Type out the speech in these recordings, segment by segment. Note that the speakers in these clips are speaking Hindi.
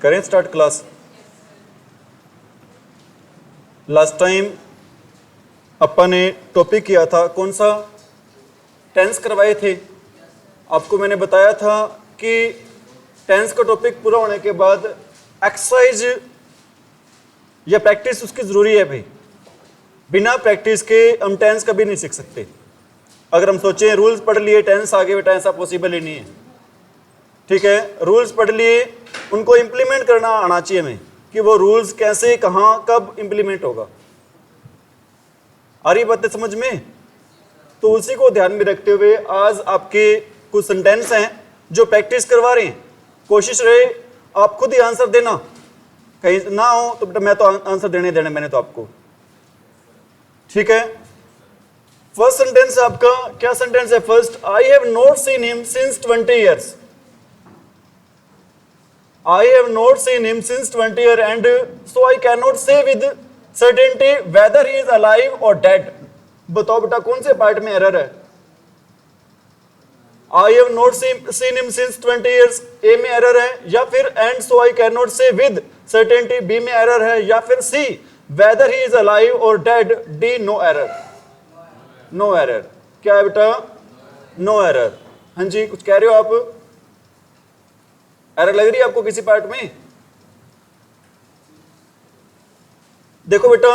करें स्टार्ट क्लास। लास्ट टाइम अपन ने टॉपिक किया था कौन सा, टेंस करवाए थे। आपको मैंने बताया था कि टेंस का टॉपिक पूरा होने के बाद एक्सरसाइज या प्रैक्टिस उसकी जरूरी है भाई। बिना प्रैक्टिस के हम टेंस कभी नहीं सीख सकते। अगर हम सोचें रूल्स पढ़ लिए टेंस आ गए बेटा, ऐसा पॉसिबल ही नहीं है। ठीक है, रूल्स पढ़ लिए, उनको इंप्लीमेंट करना आना चाहिए हमें कि वो रूल्स कैसे, कहाँ, कब इंप्लीमेंट होगा। आ रही बातें समझ में? तो उसी को ध्यान में रखते हुए आज आपके कुछ सेंटेंस हैं जो प्रैक्टिस करवा रहे हैं। कोशिश रहे आप खुद ही आंसर देना, कहीं ना हो तो बेटा मैं तो आंसर देने मैंने तो आपको। ठीक है, फर्स्ट सेंटेंस आपका क्या सेंटेंस है? First, I have not seen him since 20 years. I have not seen him since 20 years and so I cannot say with certainty whether he is alive or dead. बताओ बेटा कौन से पार्ट में एरर है? I have not seen him since 20 years A में एरर है, या फिर and so I cannot say with certainty B में एरर है, या फिर C whether he is alive or dead D no error. No error क्या है बेटा? No error। हाँ जी, कुछ कह रहे हो आप? एरर लग रही है आपको किसी पार्ट में? देखो बेटा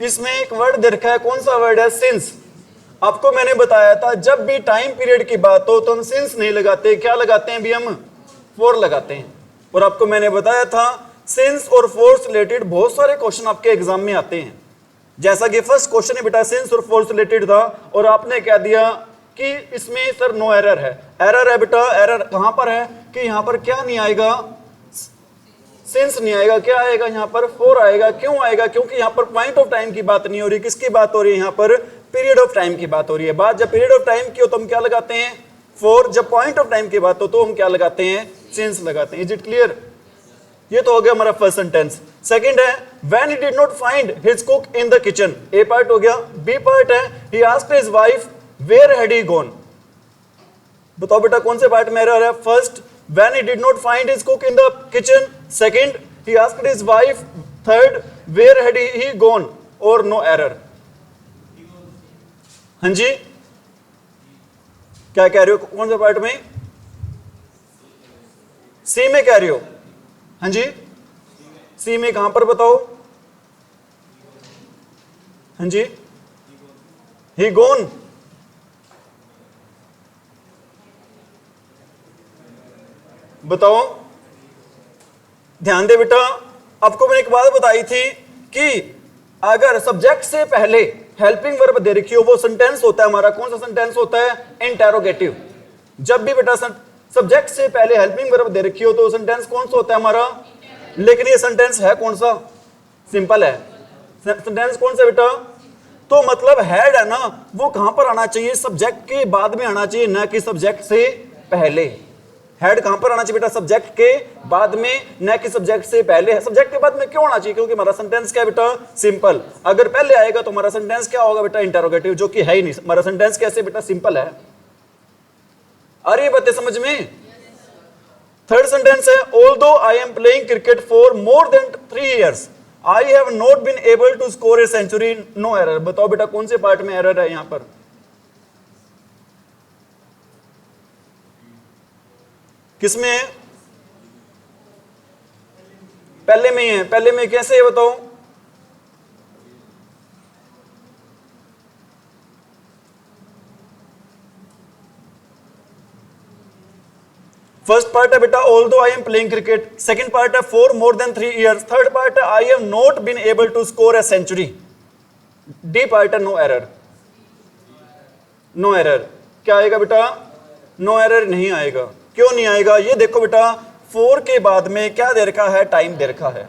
इसमें एक वर्ड दे रखा है, कौन सा वर्ड है? सिंस। आपको मैंने बताया था जब भी टाइम पीरियड की बात हो तो हम सिंस नहीं लगाते, क्या लगाते हैं भी हम? फॉर लगाते हैं। और आपको मैंने बताया था सिंस और फॉर से रिलेटेड बहुत सारे क्वेश्चन आपके एग्जाम में आते हैं। जैसा कि फर्स्ट क्वेश्चन है बेटा सिंस और फॉर से रिलेटेड था और आपने कह दिया कि इसमें सर नो एरर है। एरर है बेटा, एरर कहां पर है कि यहां पर क्या नहीं आएगा? सिंस नहीं आएगा, क्या आएगा यहाँ पर? फॉर आएगा। क्यों आएगा? क्योंकि यहाँ पर पॉइंट ऑफ टाइम की बात नहीं हो रही। किसकी बात हो रही है यहाँ पर? पीरियड ऑफ टाइम की बात हो रही है। बात जब पीरियड ऑफ टाइम की हो तो हम क्या लगाते हैं? फॉर। जब पॉइंट ऑफ टाइम की बात हो तो हम क्या लगाते हैं? सिंस लगाते हैं। Is it clear? ये तो हो गया हमारा फर्स्ट सेंटेंस। सेकंड है when he did not find his cook in the kitchen. A part हो गया। बी पार्ट है he asked his wife where had he gone. बताओ बेटा कौन से पार्ट में एरर है? First, when he did not find his cook in the kitchen. Second, he asked his wife. Third, where had he gone? Or no error? हाँ जी, क्या कह रहे हो? कौन से पार्ट में? सी में कह रहे हो? हाँ जी, सी में कहां पर बताओ? हाँ जी, he gone। बताओ, ध्यान दे बेटा। आपको मैंने एक बात बताई थी कि अगर सब्जेक्ट से पहले हेल्पिंग वर्ब दे रखी हो वो सेंटेंस होता है हमारा, कौन सा सेंटेंस होता है? इंटेरोगेटिव। जब भी बेटा सब्जेक्ट से पहले हेल्पिंग वर्ब दे रखी हो तो सेंटेंस कौन सा होता है हमारा? लेकिन ये सेंटेंस है कौन सा? सिंपल है। सेंटेंस कौन सा बेटा? तो मतलब हैड है ना, वो कहां पर आना चाहिए? सब्जेक्ट के बाद में आना चाहिए, ना कि सब्जेक्ट से पहले। हेड कहां पर आना चाहिए बेटा? सब्जेक्ट के बाद में, न कि सब्जेक्ट से पहले। सब्जेक्ट के बाद में क्यों आना चाहिए? क्योंकि हमारा सेंटेंस क्या है बेटा? सिंपल। अगर पहले आएगा तो हमारा सेंटेंस क्या होगा बेटा? इंटरोगेटिव, जो कि है ही नहीं। हमारा सेंटेंस कैसे बेटा? सिंपल है। अरे बातें समझ में? थर्ड सेंटेंस है although I am playing cricket for more than 3 years I have not been able to score a century. No error. बताओ बेटा कौन से पार्ट में एरर है यहां पर? किसमें है? पहले में ही है। पहले में कैसे है बताओ? फर्स्ट पार्ट है बेटा although I am playing cricket. Second part है for more than 3 years। Third part है I have not been able to score a century. D part है नो एरर। नो एरर क्या आएगा बेटा? नो एरर नहीं आएगा। क्यों नहीं आएगा? ये देखो बेटा, फोर के बाद में क्या दे रखा है? टाइम दे रखा है।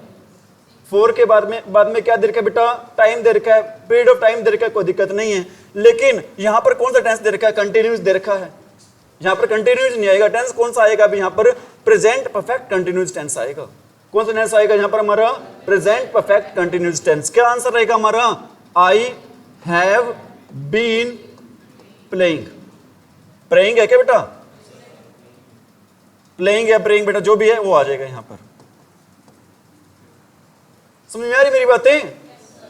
फोर के बाद में क्या दे रखा है बेटा? टाइम दे रखा है, पीरियड ऑफ टाइम दे रखा है, कोई दिक्कत नहीं है। लेकिन यहां पर कौन सा टेंस दे रखा है? कंटिन्यूस दे रखा है। यहां पर कंटिन्यूस नहीं आएगा। टेंस कौन सा आएगा? अभी यहां पर प्रेजेंट परफेक्ट कंटिन्यूस टेंस आएगा। कौन सा टेंस आएगा यहां पर हमारा? Present perfect continuous tense. क्या आंसर रहेगा हमारा? I have been playing. Playing है क्या बेटा? प्लेइंग या प्लेइंग बेटा जो भी है वो आ जाएगा यहां पर। समझ में आ रही मेरी बातें?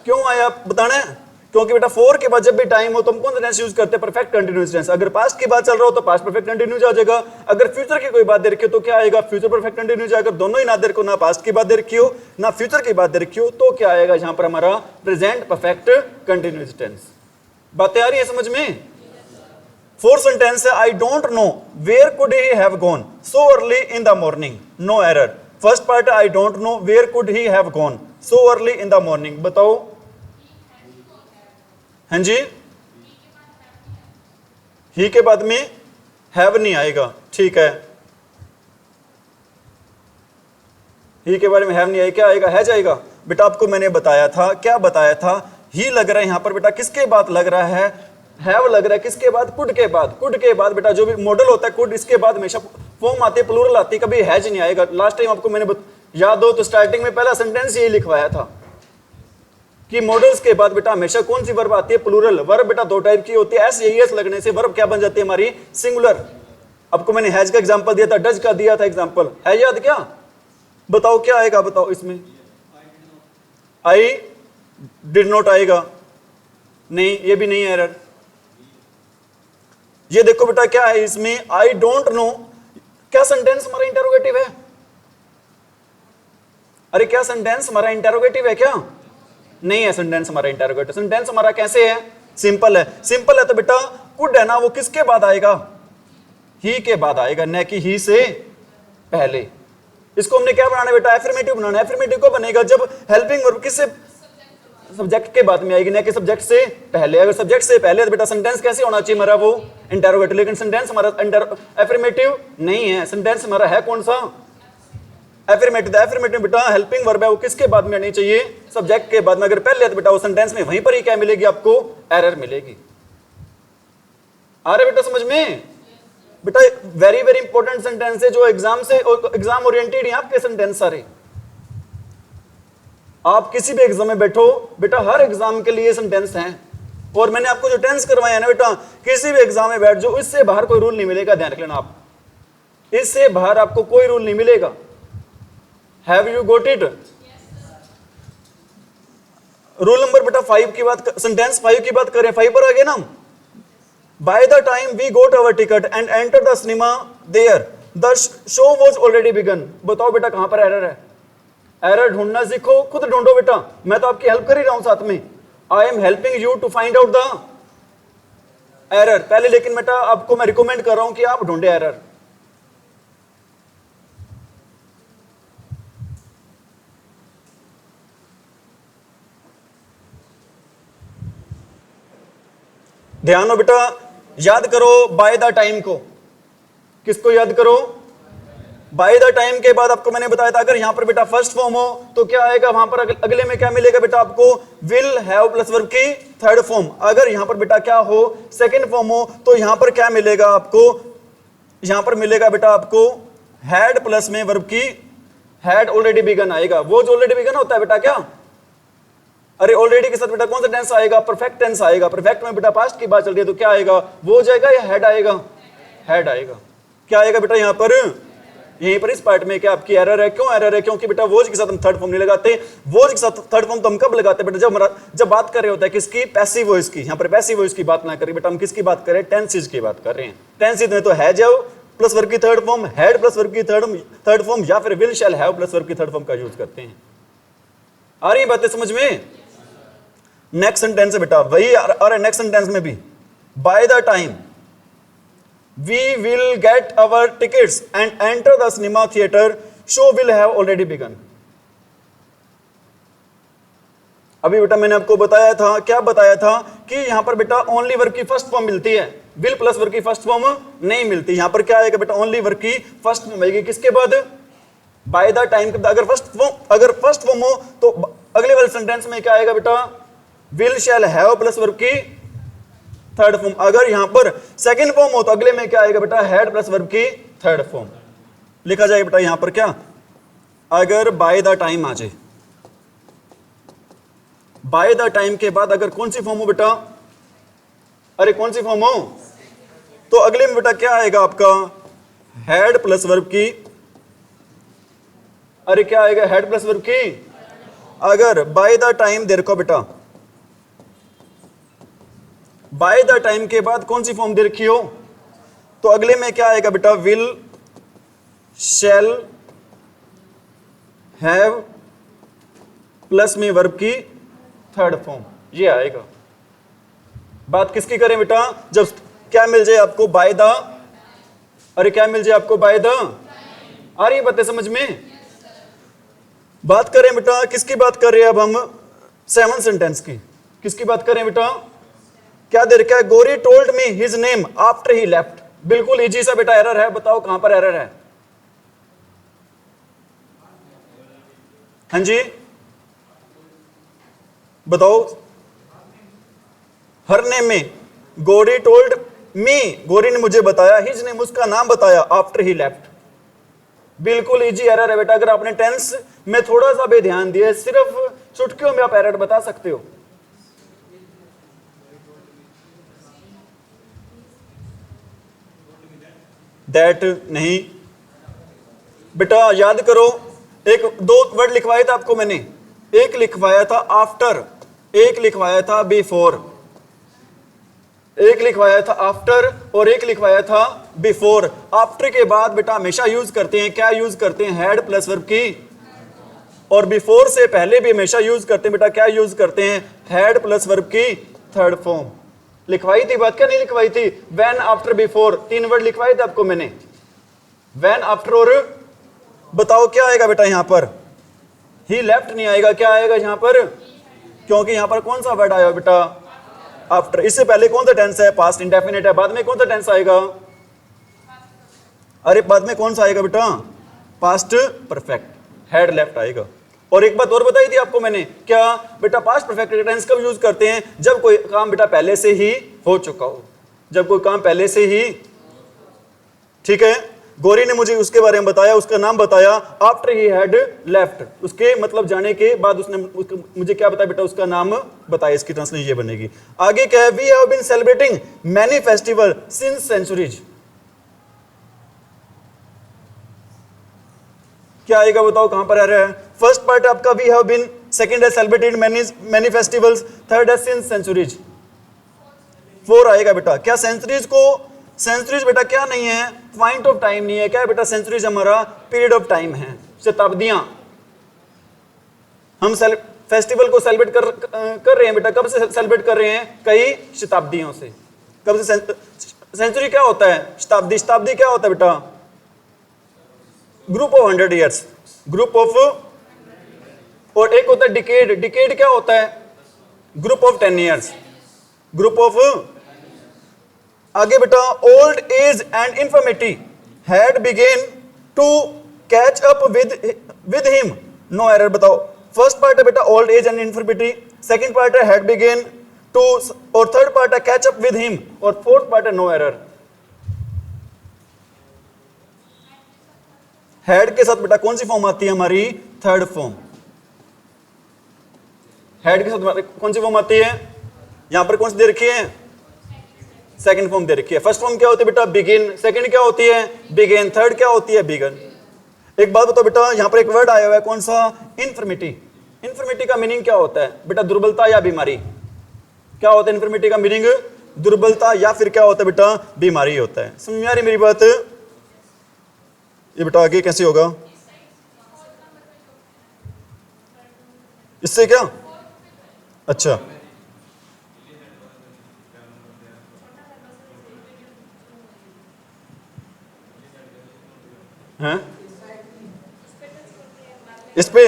क्यों आया बताना है? क्योंकि बेटा फॉर के बाद जब भी टाइम हो तो हम कौन सा टेंस यूज करते हैं? Perfect continuous tense. अगर पास्ट की बात चल रहा हो तो पास्ट परफेक्ट कंटीन्यूअस आ जाएगा, अगर फ्यूचर की कोई बात दे रखी हो तो क्या आएगा? फ्यूचर परफेक्ट कंटीन्यूअस आएगा। दोनों ही ना दे रखो, ना पास्ट की बात दे रखी हो ना फ्यूचर की बात दे रखी हो, तो क्या आएगा यहां पर? हमारा प्रेजेंट परफेक्ट कंटीन्यूअस टेंस। बातें आ रही है समझ में? फोर्थ सेंटेंस है I don't know where could he have gone so early in the morning, no error. First part I don't know where could he have gone so early in the morning, बताओ। हाँ जी, ही के बाद में हैव नहीं आएगा, ठीक है। ही के बारे में हैव नहीं आएगा, क्या आएगा? है जाएगा। बेटा आपको मैंने बताया था, क्या बताया था? ही लग रहा है यहां पर बेटा, किसके बाद लग रहा है? हैव लग रहा है किसके बाद? कुड के बाद। कुड के बाद बेटा जो भी मॉडल होता है कुड, इसके बाद हमेशा फॉर्म आती है, प्लूरल आती है, कभी हैज नहीं आएगा। लास्ट टाइम आपको मैंने याद हो तो स्टार्टिंग में पहला सेंटेंस यही लिखवाया था कि मॉडल्स के बाद बेटा हमेशा कौन सी वर्ब आती है? प्लूरल। वर्ब बेटा दो टाइप की होती है, एस एस लगने से वर्ब क्या बन जाती है हमारी? सिंगुलर। आपको मैंने हैज का एग्जांपल दिया था, डज का दिया था एग्जांपल, है याद क्या? बताओ क्या आएगा, बताओ इसमें। आई डिड नॉट आएगा, नहीं ये भी नहीं है एरर। ये देखो बेटा क्या है इसमें, आई डोंट नो। क्या सेंटेंस हमारा इंटरोगेटिव है? अरे क्या सेंटेंस हमारा इंटरोगेटिव है क्या? नहीं है सेंटेंस हमारा इंटरोगेटिव। सेंटेंस हमारा कैसे है? सिंपल है। सिंपल है तो बेटा कुड है ना, वो किसके बाद आएगा? ही के बाद आएगा, न कि ही से पहले। इसको हमने क्या बनाना है बेटा? एफर्मेटिव बनाना है। एफर्मेटिव को बनेगा जब हेल्पिंग वर्ब किससे? सब्जेक्ट के बाद में आएगी, न कि सब्जेक्ट से पहले। अगर सब्जेक्ट से पहले तो बेटा सेंटेंस कैसे होना चाहिए हमारा? वो इंटरोगेटिव। लेकिन सेंटेंस हमारा एफर्मेटिव नहीं है। सेंटेंस हमारा है कौन सा? एफर्मेटिव। एफर्मेटिव बेटा हेल्पिंग वर्ब है, वो किसके बाद में आनी चाहिए? सब्जेक्ट के बाद में। अगर पहले तो बेटा वो सेंटेंस में वहीं पर ही क्या मिलेगी आपको? एरर मिलेगी। आ रहा बेटा समझ में? बेटा वेरी वेरी इंपॉर्टेंट सेंटेंस है जो एग्जाम से, एग्जाम ओरिएंटेड है आपके सेंटेंस सारे। आप किसी भी एग्जाम में बैठो बेटा, हर एग्जाम के लिए सेंटेंस हैं। और मैंने आपको जो टेंस करवाया है ना बेटा, किसी भी एग्जाम में बैठ जाओ, इससे बाहर कोई रूल नहीं मिलेगा, ध्यान रख लेना आप। इससे बाहर आपको कोई रूल नहीं मिलेगा। Have you got it? Rule number बेटा 5 की बात, सेंटेंस 5 की बात करें, 5 पर आ गए ना। By the time we got our ticket and enter the cinema there the show was already begun. बताओ बेटा कहां पर एरर है? एरर ढूंढना सीखो, खुद ढूंढो बेटा, मैं तो आपकी हेल्प कर ही रहा हूं साथ में। I am helping you to find out the error पहले, लेकिन बेटा आपको मैं रिकमेंड कर रहा हूं कि आप ढूंढे एरर। ध्यान हो बेटा, याद करो बाय द टाइम को। किसको याद करो? बाय द टाइम के बाद आपको मैंने बताया था, अगर यहां पर बेटा फर्स्ट फॉर्म हो तो क्या आएगा वहां पर? अगले में क्या मिलेगा बेटा आपको? विल हैव प्लस वर्ब की थर्ड फॉर्म। अगर यहां पर बेटा क्या हो? सेकंड फॉर्म हो तो यहां पर क्या मिलेगा आपको? यहां पर मिलेगा बेटा आपको हैड प्लस में वर्ब की हैड ऑलरेडी बिगन आएगा। वो जो ऑलरेडी बिगन होता है बेटा क्या? अरे ऑलरेडी के साथ बेटा कौन सा टेंस आएगा? परफेक्ट टेंस आएगा। परफेक्ट में बेटा पास्ट की बात चल रही है तो क्या आएगा? वो हो जाएगा या हेड आएगा? हेड आएगा। क्या आएगा बेटा यहां पर? यहीं पर इस पार्ट में क्या आपकी एरर है? क्यों एरर है? क्योंकि बेटा वोज के साथ हम थर्ड फॉर्म नहीं लगाते। वोज के साथ थर्ड फॉर्म तो हम कब लगाते हैं बेटा? जब बात कर रहे होता है किसकी? पैसिव वॉइस की। यहां पर पैसिव वॉइस की बात ना करें बेटा, हम किसकी बात कर रहे हैं? टेंसेस की बात कर रहे हैं। टेंसेस में तो हैज हैव प्लस वर्ब की third form, had plus verb की थर्ड फॉर्म, या फिर will shall have plus verb की थर्ड फॉर्म का यूज करते हैं। आ रही बातें समझ में? नेक्स्ट सेंटेंस है बेटा वही, और नेक्स्ट सेंटेंस में भी by the time we will get our tickets and enter the cinema theatre show will have already begun. अभी बेटा मैंने आपको बताया था, क्या बताया था? कि यहां पर बेटा ओनली वर्ब की फर्स्ट फॉर्म मिलती है, विल प्लस वर्ब की फर्स्ट फॉर्म नहीं मिलती। यहां पर क्या आएगा बेटा? ओनली वर्ब की फर्स्ट फॉर्म आएगी। किसके बाद? बाय द टाइम के बाद। अगर फर्स्ट फॉर्म हो तो अगले वाले सेंटेंस में क्या आएगा बेटा? Will shall have plus verb की थर्ड फॉर्म। अगर यहां पर सेकंड फॉर्म हो तो अगले में क्या आएगा बेटा? हैड प्लस वर्ब की थर्ड फॉर्म। लिखा जाए बेटा यहां पर क्या? अगर बाय द टाइम आ जाए, बाय द टाइम के बाद अगर कौन सी फॉर्म हो बेटा? अरे कौन सी फॉर्म हो? तो अगले में बेटा क्या आएगा आपका? हैड प्लस वर्ब की, अरे क्या आएगा? हैड प्लस वर्ब की अगर बाय द टाइम, देखो बेटा, बाय द टाइम के बाद कौन सी फॉर्म दे रखी हो, तो अगले में क्या आएगा बेटा, विल, शैल, हैव प्लस में वर्ब की थर्ड फॉर्म, ये आएगा। बात किसकी करें बेटा, जब क्या मिल जाए आपको, बाय द, अरे क्या मिल जाए आपको, बाय द, आ रही बातें समझ में। बात करें बेटा, किसकी बात कर रहे हैं अब हम, सेवन सेंटेंस की। किसकी बात करें बेटा, क्या दे रखा है, गोरी told me his name after he left. बिल्कुल इजी सा बेटा एरर है, बताओ कहां पर एरर है। हाँ जी बताओ, हर नेम में, गोरी टोल्ड मी, गोरी ने मुझे बताया, हिज नेम उसका नाम बताया, आफ्टर ही लेफ्ट। बिल्कुल इजी एरर है बेटा। अगर आपने टेंस में थोड़ा सा भी ध्यान दिया, सिर्फ चुटकियों में आप एरर बता सकते हो। दैट नहीं बेटा, याद करो, एक दो वर्ड लिखवाए थे आपको मैंने, एक लिखवाया था आफ्टर, एक लिखवाया था बिफोर, एक लिखवाया था आफ्टर और एक लिखवाया था बिफोर। आफ्टर के बाद बेटा हमेशा यूज करते हैं, क्या यूज करते हैं, हैड प्लस वर्ब की, और बिफोर से पहले भी हमेशा यूज करते हैं बेटा, क्या यूज करते हैं, हैड प्लस वर्ब की थर्ड फॉर्म। लिखवाई थी बात, क्या नहीं लिखवाई थी, व्हेन, आफ्टर, बिफोर, तीन वर्ड लिखवाए थे आपको मैंने, व्हेन, आफ्टर और, बताओ क्या आएगा बेटा यहां पर, ही लेफ्ट नहीं आएगा, क्या आएगा यहां पर, क्योंकि यहां पर कौन सा वर्ड आया बेटा, आफ्टर। इससे पहले कौन सा टेंस है, पास्ट इंडेफिनिट है, बाद में कौन सा टेंस आएगा, अरे बाद में कौन सा आएगा बेटा, पास्ट परफेक्ट, हैड लेफ्ट आएगा। और एक बात और बताई थी आपको मैंने, क्या बेटा, पास्ट परफेक्ट टेंस कब यूज करते हैं, जब कोई काम बेटा पहले से ही हो चुका हो, जब कोई काम पहले से ही, ठीक है। गोरी ने मुझे उसके बारे में बताया, उसका नाम बताया, आफ्टर ही हैड लेफ्ट, उसके मतलब जाने के बाद उसने मुझे क्या बताया बेटा, उसका नाम बताया। इसकी ट्रांसलेशन ये बनेगी। आगे क्या है, we have been celebrating many festival since centuries, क्या आएगा बताओ, कहां पर आ रहा है, फर्स्ट पार्ट आपका वी हैव बीन, सेकंड है सेलिब्रेटेड मैनी फेस्टिवल्स, थर्ड है सिंस सेंचुरीज, फोर आएगा बेटा। क्या सेंचुरीज को, सेंचुरीज बेटा क्या नहीं है, पॉइंट ऑफ टाइम नहीं है, क्या है बेटा, सेंचुरीज हमारा पीरियड ऑफ टाइम है, शताब्दियां। हम फेस्टिवल को सेलिब्रेट कर रहे हैं बेटा, कब से सेलिब्रेट कर रहे हैं, कई शताब्दियों से। कब से, सेंचुरी क्या होता है, शताब्दी, शताब्दी क्या होता है बेटा, group of 100 years, group of, और एक होता है डिकेड, डिकेड क्या होता है, group of 10 years, group of. आगे बेटा, old age and infirmity had begin to catch up with him, no error. बताओ, फर्स्ट पार्ट है बेटा old age and infirmity, second part है हैड बिगेन टू, और थर्ड पार्ट है कैच अप विद हिम, और फोर्थ पार्ट है नो एरर। हैड के साथ बेटा कौन सी फॉर्म आती है हमारी, थर्ड फॉर्म। हेड के साथ कौन सी फॉर्म आती है, यहां पर कौन सी दे रखी है, सेकंड फॉर्म दे रखी है। फर्स्ट फॉर्म क्या होती है बेटा, बिगिन, सेकंड क्या होती है, बिगिन, थर्ड क्या होती है, बिगन। एक बात बताओ बेटा, यहां पर एक वर्ड आया हुआ है, कौन सा, इन्फर्मिटी। इन्फर्मिटी का मीनिंग क्या होता है बेटा, दुर्बलता या बीमारी, क्या होता है इन्फर्मिटी का मीनिंग, दुर्बलता या फिर क्या होता है बेटा, बीमारी होता है। समझ में आ रही मेरी बात, ये बेटा आगे कैसे होगा, इससे क्या, अच्छा हैं, इस पे,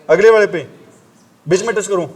अगले वाले पे, बीच में टच करूं,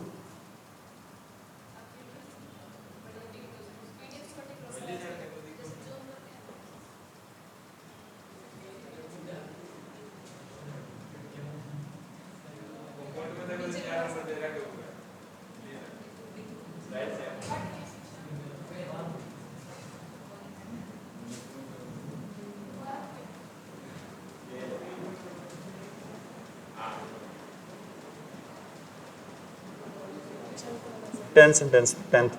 टेंथ सेंटेंस, टेंथ।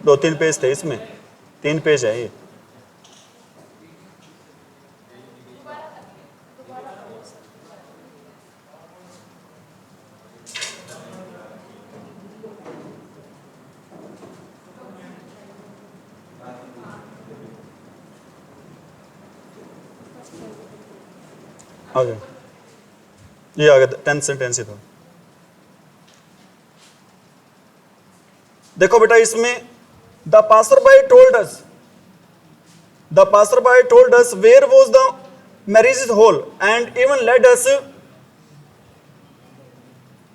2-3 पेज थे इसमें, 3 पेज है ये। आ गया, ये आ गया 10th सेंटेंस ही था। देखो बेटा इसमें the passer by told us, the passer by told us where was the marriage hall and even led us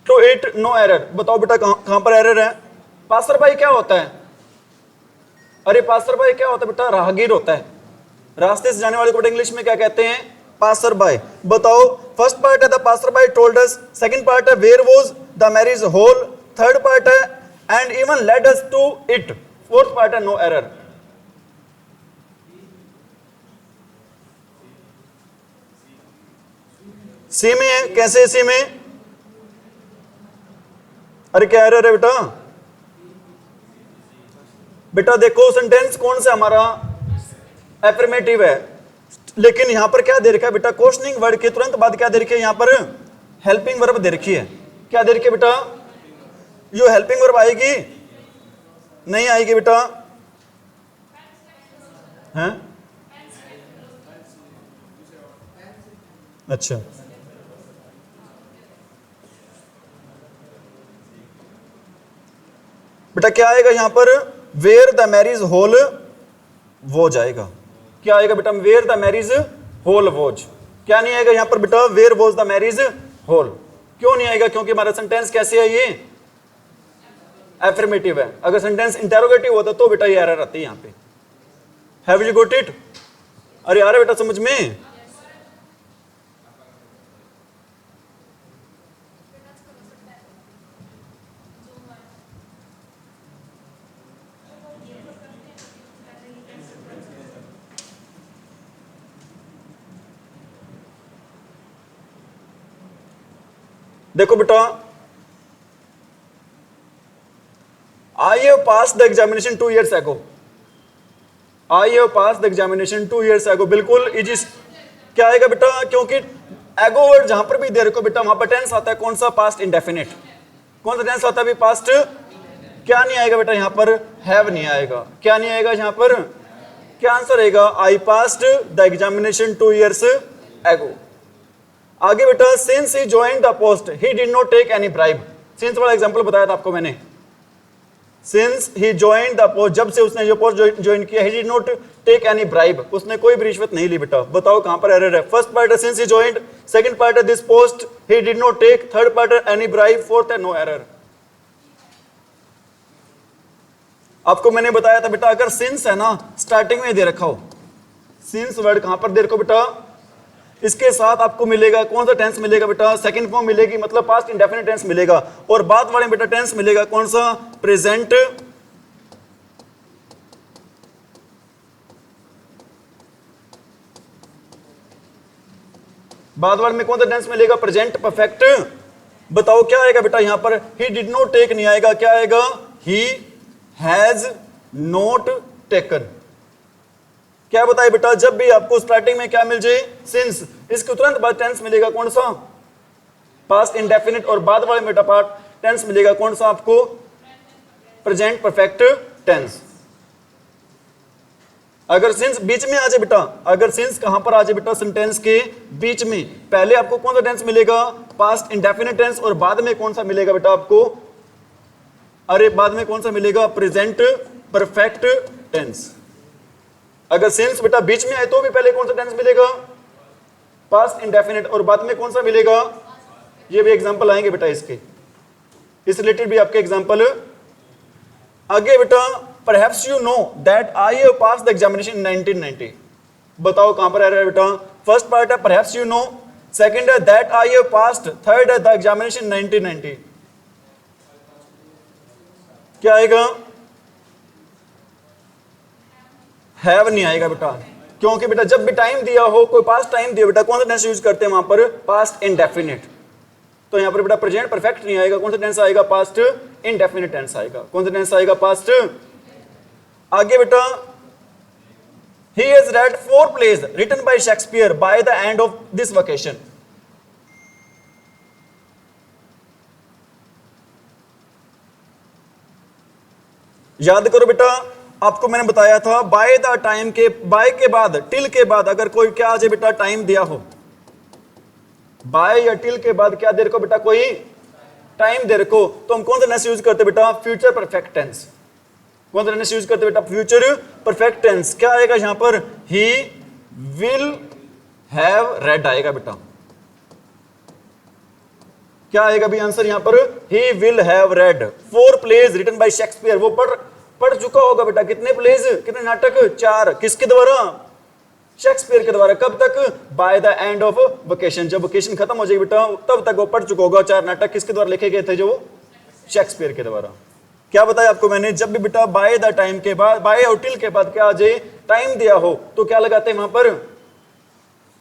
to it no error. बताओ बेटा कहां पर एरर है? पासर बाई क्या होता है? अरे पासर बाई क्या होता है बेटा? राहगीर होता है, रास्ते से जाने वाले को बेटा इंग्लिश में क्या कहते हैं? Passer by. बताओ फर्स्ट पार्ट है the passer by told us, second part है where was the marriage hall, third part है and even led us to it, fourth part है नो एरर। सी में है, कैसे सी में? अरे क्या एरर है बेटा? बेटा देखो सेंटेंस कौन सा हमारा एफर्मेटिव है, लेकिन यहां पर क्या दे रखा है बेटा? क्वेश्चनिंग वर्ड के तुरंत बाद क्या दे रखी है? यहां पर हेल्पिंग वर्ब दे रखी है। क्या दे रखी है बेटा? यो हेल्पिंग वर्ब आएगी? नहीं आएगी बेटा, हैं? अच्छा बेटा क्या आएगा यहां पर? वेयर द मैरिज हॉल वो जाएगा। क्या आएगा बेटा? Where the marriage hall was. क्या नहीं आएगा यहां पर बेटा? Where was the marriage hall. क्यों नहीं आएगा? क्योंकि हमारा सेंटेंस कैसे है? ये एफर्मेटिव है। अगर सेंटेंस इंटेरोगेटिव होता तो बेटा ये एरर आती है यहां पे। Have you got it? अरे आ रहा बेटा समझ में? देखो बेटा I have passed the examination 2 years ago. I have passed the examination 2 years ago. बिल्कुल इजी। क्या आएगा बेटा? क्योंकि एगो वर्ड जहां पर भी दे रखो बेटा वहां पर टेंस आता है कौन सा? Past indefinite. कौन सा टेंस आता है? पास्ट। क्या नहीं आएगा बेटा यहां पर? हैव नहीं आएगा। क्या नहीं आएगा यहां पर? क्या आंसर आएगा? I passed the examination 2 years ago। आगे बेटा since he join the post he did not take any bribe. Since वाला एग्जांपल बताया था आपको मैंने। Since he join the post, जब से उसने जो पोस्ट ज्वाइन किया, he did not take any bribe, उसने कोई भी रिश्वत नहीं ली बेटा। बताओ कहां पर एरर है? फर्स्ट पार्ट है since he joined, second part है this post he did not take, third part है एनी ब्राइब, फोर्थ है नो एरर। आपको मैंने बताया था बेटा अगर सिंस है ना स्टार्टिंग में दे रखा हो, सिंस वर्ड कहां पर दे रखो बेटा? इसके साथ आपको मिलेगा कौन सा टेंस मिलेगा बेटा? सेकंड फॉर्म मिलेगी, मतलब पास्ट इंडेफिनिट टेंस मिलेगा। और बाद वाले बेटा टेंस मिलेगा कौन सा? प्रेजेंट बाद वाले में कौन सा टेंस मिलेगा? Present perfect. बताओ क्या आएगा बेटा यहां पर? ही डिड नॉट टेक नहीं आएगा। क्या आएगा? ही हैज नॉट टेकन। क्या बताए बेटा? जब भी आपको स्टार्टिंग में क्या मिल जाए? सिंस, इसके तुरंत बाद टेंस मिलेगा कौन सा? Past indefinite. और बाद वाले बेटा पार्ट टेंस मिलेगा कौन सा आपको? Present perfect tense. अगर सिंस बीच में आ जाए बेटा, अगर सिंस कहां पर आ जाए बेटा? सेंटेंस के बीच में, पहले आपको कौन सा टेंस मिलेगा? Past indefinite tense. और बाद में कौन सा मिलेगा बेटा आपको? अरे बाद में कौन सा मिलेगा? Present perfect tense. अगर सिंस बेटा बीच में आए तो भी पहले कौन सा टेंस मिलेगा? Past indefinite. और बाद में कौन सा मिलेगा? ये भी एग्जांपल आएंगे बेटा इसके, इस रिलेटेड भी आपके एग्जांपल आगे बेटा। Perhaps you know that I have passed the examination in 1990। बताओ कहां पर एरर है बेटा? फर्स्ट पार्ट है परहैप्स यू नो, सेकंड है that I have passed, third है द एग्जामिनेशन 1990। क्या आएगा? हैव नहीं आएगा बेटा, क्योंकि बेटा जब भी टाइम दिया हो, कोई पास्ट टाइम दिया बेटा, कौन सा टेंस यूज करते हैं वहां पर? Past indefinite. तो यहां पर बेटा प्रेजेंट परफेक्ट नहीं आएगा। कौन सा टेंस आएगा? पास्ट इंडेफिनिट टेंस आएगा। कौन सा टेंस आएगा? पास्ट आगे बेटा, he has read 4 plays written by Shakespeare by the end of this vacation. याद करो बेटा, आपको मैंने बताया था बाय द टाइम के, बाय के बाद, टिल के बाद अगर कोई क्या आ जाए बेटा, टाइम दिया हो, बाय या टिल के बाद क्या दे रखो बेटा, कोई टाइम दे रखो, तो हम कौन सा टेंस यूज करते बेटा, फ्यूचर परफेक्ट टेंस। कौन सा टेंस यूज करते बेटा, फ्यूचर परफेक्ट टेंस। क्या आएगा यहां पर, ही विल हैव रेड आएगा बेटा। क्या आएगा भी आंसर यहां पर, he will have read 4 plays written by Shakespeare. वो पढ़ चुका होगा बेटा, कितने प्लेज, कितने नाटक, 4। किसके द्वारा, शेक्सपियर के द्वारा। कब तक, by the end of vacation, जब वेकेशन खत्म हो जाएगी बेटा तब तक वो पढ़ चुका होगा। 4 नाटक किसके द्वारा लिखे गए थे, जो शेक्सपियर के द्वारा। क्या बताया आपको मैंने, जब भी बेटा बाय द टाइम के बाद, बाय और टिल के बाद क्या आ जाए, टाइम दिया हो, तो क्या लगाते हैं वहां पर,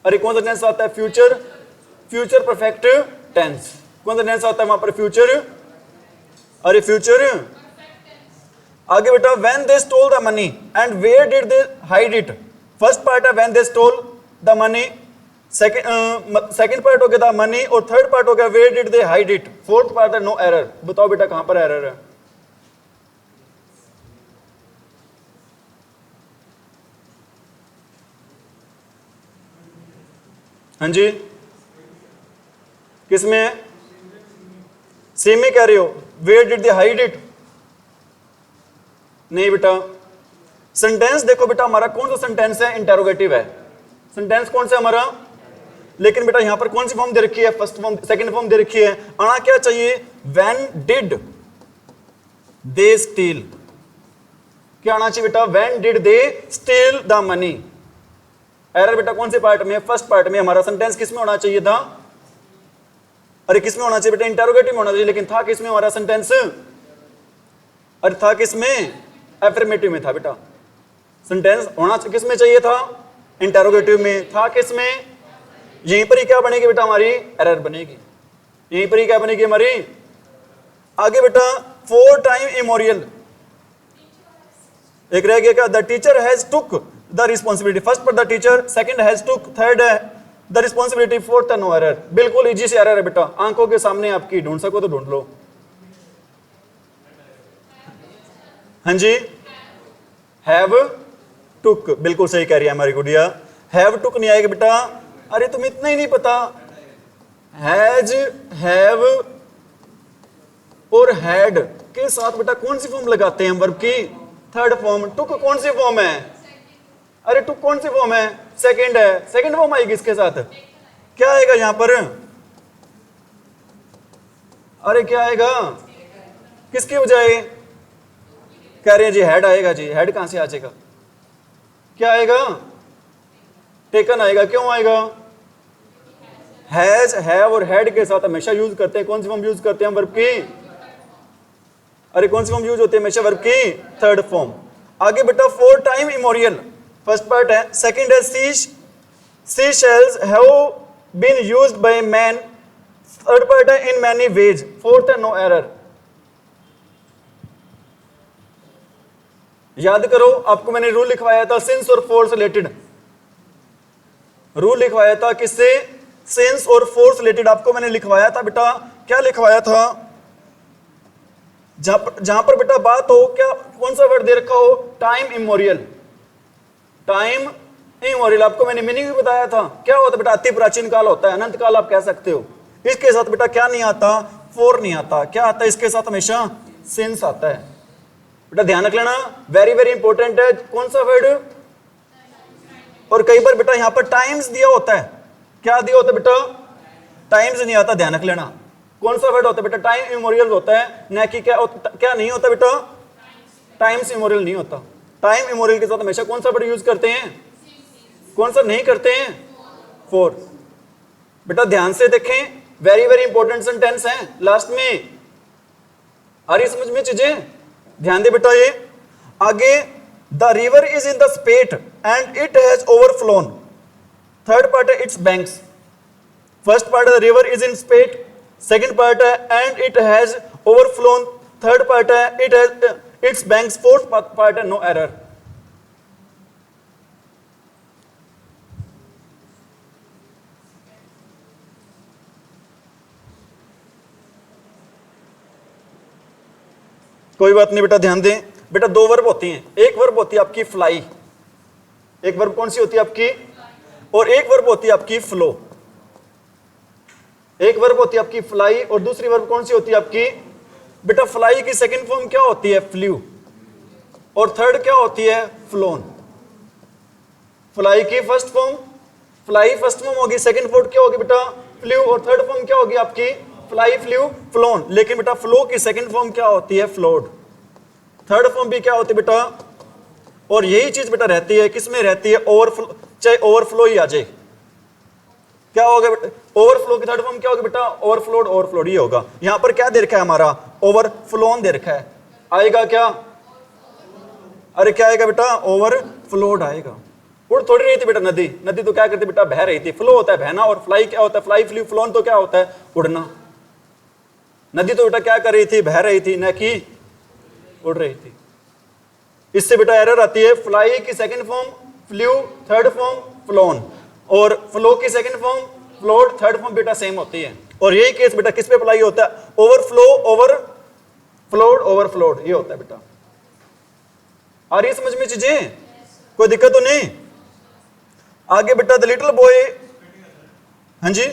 अरे कौन सा टेंस आता है, फ्यूचर, फ्यूचर परफेक्ट टेंस। कौन सा टेंस आता है वहां पर, फ्यूचर, अरे फ्यूचर। आगे बेटा, when they stole the money and where did they hide it. First part है when they stole the money, second part हो गया द मनी, और थर्ड पार्ट हो गया where did they hide it. Fourth part है नो एरर। बताओ बेटा कहां पर एरर है, हाँ जी, किसमें है, सेम में कह रहे हो, where did they hide it, नहीं बेटा। सेंटेंस देखो बेटा हमारा कौन सा सेंटेंस है, इंटेरोगेटिव है। सेंटेंस कौन सा हमारा, लेकिन बेटा यहां पर कौन सी फॉर्म दे रखी है, फर्स्ट फॉर्म, सेकंड फॉर्म दे रखी है। आना क्या चाहिए, व्हेन डिड दे स्टील। क्या आना चाहिए बेटा, when did they still the money. Error बेटा कौन से पार्ट में, फर्स्ट पार्ट में। हमारा सेंटेंस किसमें होना चाहिए था, अरे किसमें होना चाहिए बेटा, इंटेरोगेटिव में होना चाहिए, लेकिन था किसमें हमारा सेंटेंस, अरे था किसमें, एफर्मेटिव में था बेटा। सेंटेंस होना किसमें चाहिए था, इंटेरोगेटिव में, था किसमें, यहीं पर ही क्या बनेगी बेटा हमारी, एरर बनेगी। यहीं पर ही क्या बनेगी हमारी। आगे बेटा, 4 टाइम इमोरियल, एक रह गया क्या, the teacher has took the responsibility. First पर the teacher, second has took, third है द रिस्पॉन्सिबिलिटी, फोर्थ है नो एरर। बिल्कुल इजी से एरर है बेटा, आंखों के सामने आपकी, ढूंढ सको तो ढूंढ लो। हाँ जी, हैव टुक, बिल्कुल सही कह रही है हमारी गुड़िया। हैव टुक नहीं आएगा बेटा, अरे तुम्हें इतना ही नहीं पता, हैज, हैव और हैड के साथ बेटा कौन सी फॉर्म लगाते हैं हम वर्ब की, थर्ड फॉर्म। टुक कौन सी फॉर्म है, अरे टुक कौन सी फॉर्म है, सेकंड है, सेकंड फॉर्म आएगी इसके साथ। क्या आएगा यहां पर, अरे क्या आएगा, किसकी बजाय, कह रहे हैं जी हैड आएगा जी, हैड कहां से आ जाएगा, क्या आएगा, टेकन आएगा। क्यों आएगा, हैज, हैव और हैड के साथ हमेशा यूज करते हैं, कौन सी फॉर्म यूज करते हैं वर्ब की, अरे कौन सी फॉर्म यूज होती है हमेशा वर्ब की, थर्ड फॉर्म। आगे बेटा, 4 टाइम इमोरियल, फर्स्ट पार्ट है, सेकंड है sea shells have been used by man, third part है इन मैनी वेज, फोर्थ है नो एरर। याद करो आपको मैंने रूल लिखवाया था सिंस और फोर से रिलेटेड, रूल लिखवाया था किससे, सिंस और फोर से रिलेटेड आपको मैंने लिखवाया था बेटा। क्या लिखवाया था, जहां पर बेटा बात हो, क्या कौन सा वर्ड दे रखा हो, टाइम इमोरियल। टाइम इमोरियल आपको मैंने मीनिंग भी बताया था, क्या होता है बेटा, अति प्राचीन काल होता है, अनंत काल आप कह सकते हो। इसके साथ बेटा क्या नहीं आता, फोर नहीं आता, क्या आता है इसके साथ, हमेशा सिंस आता है। बेटा ध्यान रख लेना, वेरी वेरी इंपॉर्टेंट है, कौन सा वर्ड। और कई बार बेटा यहां पर टाइम्स दिया होता है, क्या दिया होता है बेटा, टाइम्स नहीं आता, ध्यान रख लेना। कौन सा वर्ड होता है बेटा, टाइम इमोरियल होता है, न कि क्या नहीं होता बेटा, टाइम्स इमोरियल नहीं होता। टाइम इमोरियल के साथ हमेशा कौन सा वर्ड यूज करते हैं, कौन सा नहीं करते हैं, फोर। बेटा ध्यान से देखें, वेरी वेरी इंपॉर्टेंट सेंटेंस है लास्ट में, आ रही समझ में चीजें, ध्यान दे बेटा। ये आगे, the river is in the spate and it has overflown, third part है इट्स बैंक्स। फर्स्ट पार्ट है the river is in spate, second part है and it has overflown, third part है it has its banks, fourth part है नो एरर। कोई बात नहीं बेटा, ध्यान दें बेटा। दो वर्ब होती हैं, एक वर्ब होती है आपकी फ्लाई, एक वर्ब कौन सी होती है आपकी, और एक वर्ब होती है आपकी फ्लो। एक वर्ब होती है आपकी फ्लाई और दूसरी वर्ब कौन सी होती है आपकी बेटा, फ्लाई की सेकंड फॉर्म क्या होती है, फ्ल्यू, और थर्ड क्या होती है, फ्लोन। फ्लाई की first form, fly first form होगी, सेकंड फॉर्म क्या होगी बेटा, फ्ल्यू, और थर्ड फॉर्म क्या होगी आपकी, फ्लाई, फ्ल्यू, फ्लोन। लेकिन बेटा फ्लो की सेकंड फॉर्म क्या होती है, फ्लोड। थर्ड फॉर्म भी क्या होती है बेटा, और यही चीज बेटा रहती है किसमें रहती है, ओवरफ्लो, चाहे ओवरफ्लो ही आ जाए, क्या होगा बेटा, ओवरफ्लो की थर्ड फॉर्म क्या होगी बेटा, ओवरफ्लोड, ओवरफ्लोड ही होगा। यहां पर क्या दे रखा है हमारा, ओवरफ्लोन दे रखा है, आएगा क्या, अरे क्या आएगा बेटा, ओवरफ्लोड आएगा। उड़ थोड़ी रही थी बेटा नदी, नदी तो क्या करती बेटा, बह रही थी। फ्लो होता है बहना, और फ्लाई क्या होता है, फ्लाई, फ्लू, फ्लोन तो क्या होता है, उड़ना। नदी तो बेटा क्या कर रही थी, बह रही थी, न कि उड़ रही थी। इससे बेटा एरर आती है, फ्लाई की second form flu, third form phloem, और फ्लो की second form flowed, third form बेटा सेम होती है। और यही केस बेटा किस पे अप्लाई होता है, ओवरफ्लो, ओवरफ्लोड, ओवरफ्लोड, ये होता है बेटा। आ रही है समझ में चीजें, कोई दिक्कत तो नहीं। आगे बेटा, द लिटिल बॉय, हाँ जी,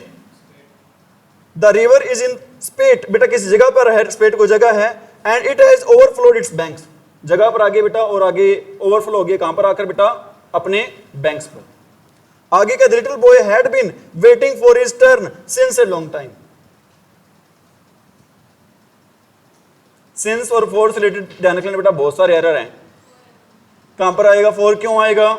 the river is in spate, बेटा किस जगह पर है, स्पेट को जगह है, and it has overflowed its banks, जगह पर आगे बेटा, और आगे ओवरफ्लो हो गया कहां पर आकर बेटा, अपने बैंक्स पर। आगे का, the little boy had been waiting for his turn since a long time. Since और फॉर से रिलेटेड ध्यान रखना बेटा, बहुत सारे एरर हैं। कहां पर आएगा, फॉर क्यों आएगा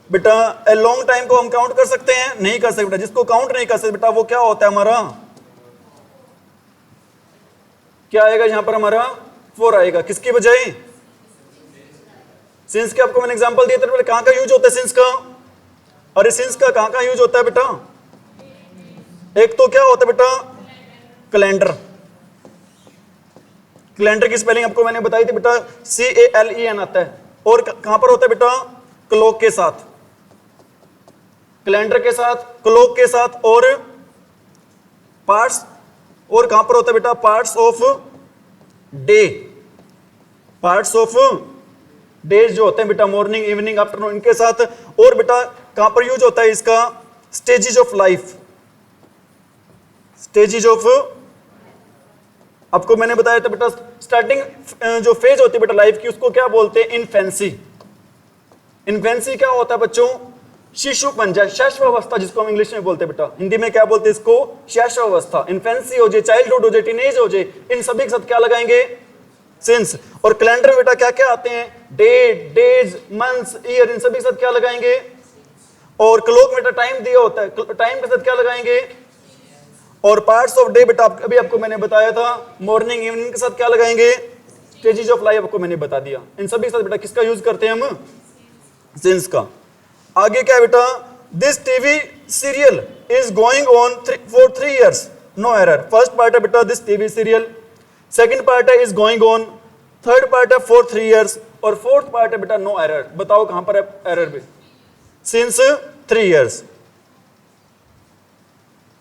बेटा, ए लॉन्ग टाइम को हम काउंट कर सकते हैं, नहीं कर सकते बेटा। जिसको काउंट नहीं कर सकते बेटा, वो क्या होता है हमारा, क्या आएगा यहां पर हमारा, फॉर आएगा। किसकी बजाय, सिंस के आपको मैंने एग्जांपल दिया था, कहां का यूज होता है सिंस का, अरे सिंस का कहां यूज होता है बेटा, एक तो क्या होता है बेटा, कैलेंडर। कैलेंडर की स्पेलिंग आपको मैंने बताई थी बेटा, CALEN आता है। और कहां पर होता है बेटा, क्लॉक के साथ, कैलेंडर के साथ, क्लॉक के साथ, और पार्ट्स, और कहां पर होता है बेटा, parts of day, parts of days जो होते हैं बेटा, मॉर्निंग, इवनिंग, आफ्टरनून, इनके साथ। और बेटा कहां पर यूज होता है इसका, stages of life, stages of, आपको मैंने बताया था बेटा, स्टार्टिंग जो फेज होती है बेटा लाइफ की, उसको क्या बोलते हैं, इन्फेंसी। इन्फेंसी क्या होता है बच्चों, शिशुपन, शैशवावस्था, जिसको हम इंग्लिश में बोलते हैं बेटा, हिंदी में क्या बोलते हैं इसको, शैशवावस्था। इन्फेंसी हो जाए, चाइल्डहुड हो जाए, टीनेज हो जाए, इन सभी के साथ क्या लगाएंगे, सिंस। और कैलेंडर में बेटा क्या क्या आते हैं, डेट, डेज, मंथ्स, ईयर, इन सभी के साथ क्या लगाएंगे। और क्लॉक में बेटा टाइम दिया होता है, टाइम के साथ क्या लगाएंगे। और पार्ट्स ऑफ डे बेटा अभी आपको मैंने बताया था, मॉर्निंग, इवनिंग के साथ क्या लगाएंगे, स्टेजेस ऑफ लाइफ आपको मैंने बता दिया। इन सभी के साथ बेटा किसका यूज करते हैं हम, सिंस का। आगे क्या बेटा, this TV serial is going on for 3 years, no error. First part है बेटा this TV serial, second part है is going on, third part है फॉर 3 years, और फोर्थ पार्ट है बेटा नो एरर। बताओ कहां पर है एरर भी, सिंस 3 years,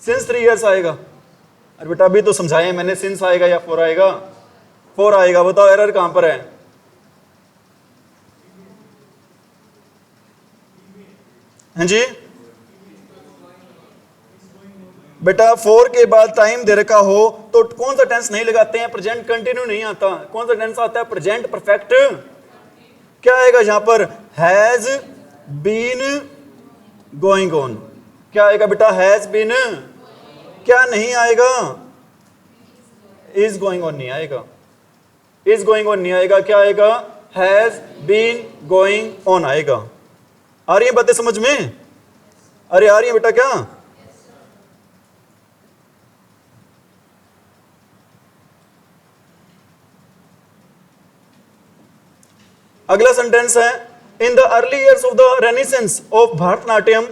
सिंस 3 years आएगा। अरे बेटा अभी तो समझाया मैंने, सिंस आएगा या फॉर आएगा, फॉर आएगा। बताओ एरर कहां पर है, हाँ जी बेटा, फोर के बाद टाइम दे रखा हो तो कौन सा टेंस नहीं लगाते हैं, प्रेजेंट कंटिन्यू नहीं आता। कौन सा टेंस आता है, प्रेजेंट परफेक्ट। क्या आएगा यहां पर, हैज बीन गोइंग ऑन, क्या आएगा बेटा, हैज बीन, क्या नहीं आएगा, इज गोइंग ऑन नहीं आएगा, इज गोइंग ऑन नहीं आएगा, क्या आएगा, हैज बीन गोइंग ऑन आएगा। आ रही है बातें समझ में, अरे आ रही है बेटा क्या। अगला सेंटेंस है, इन the early years of the renaissance of Bharatanatyam,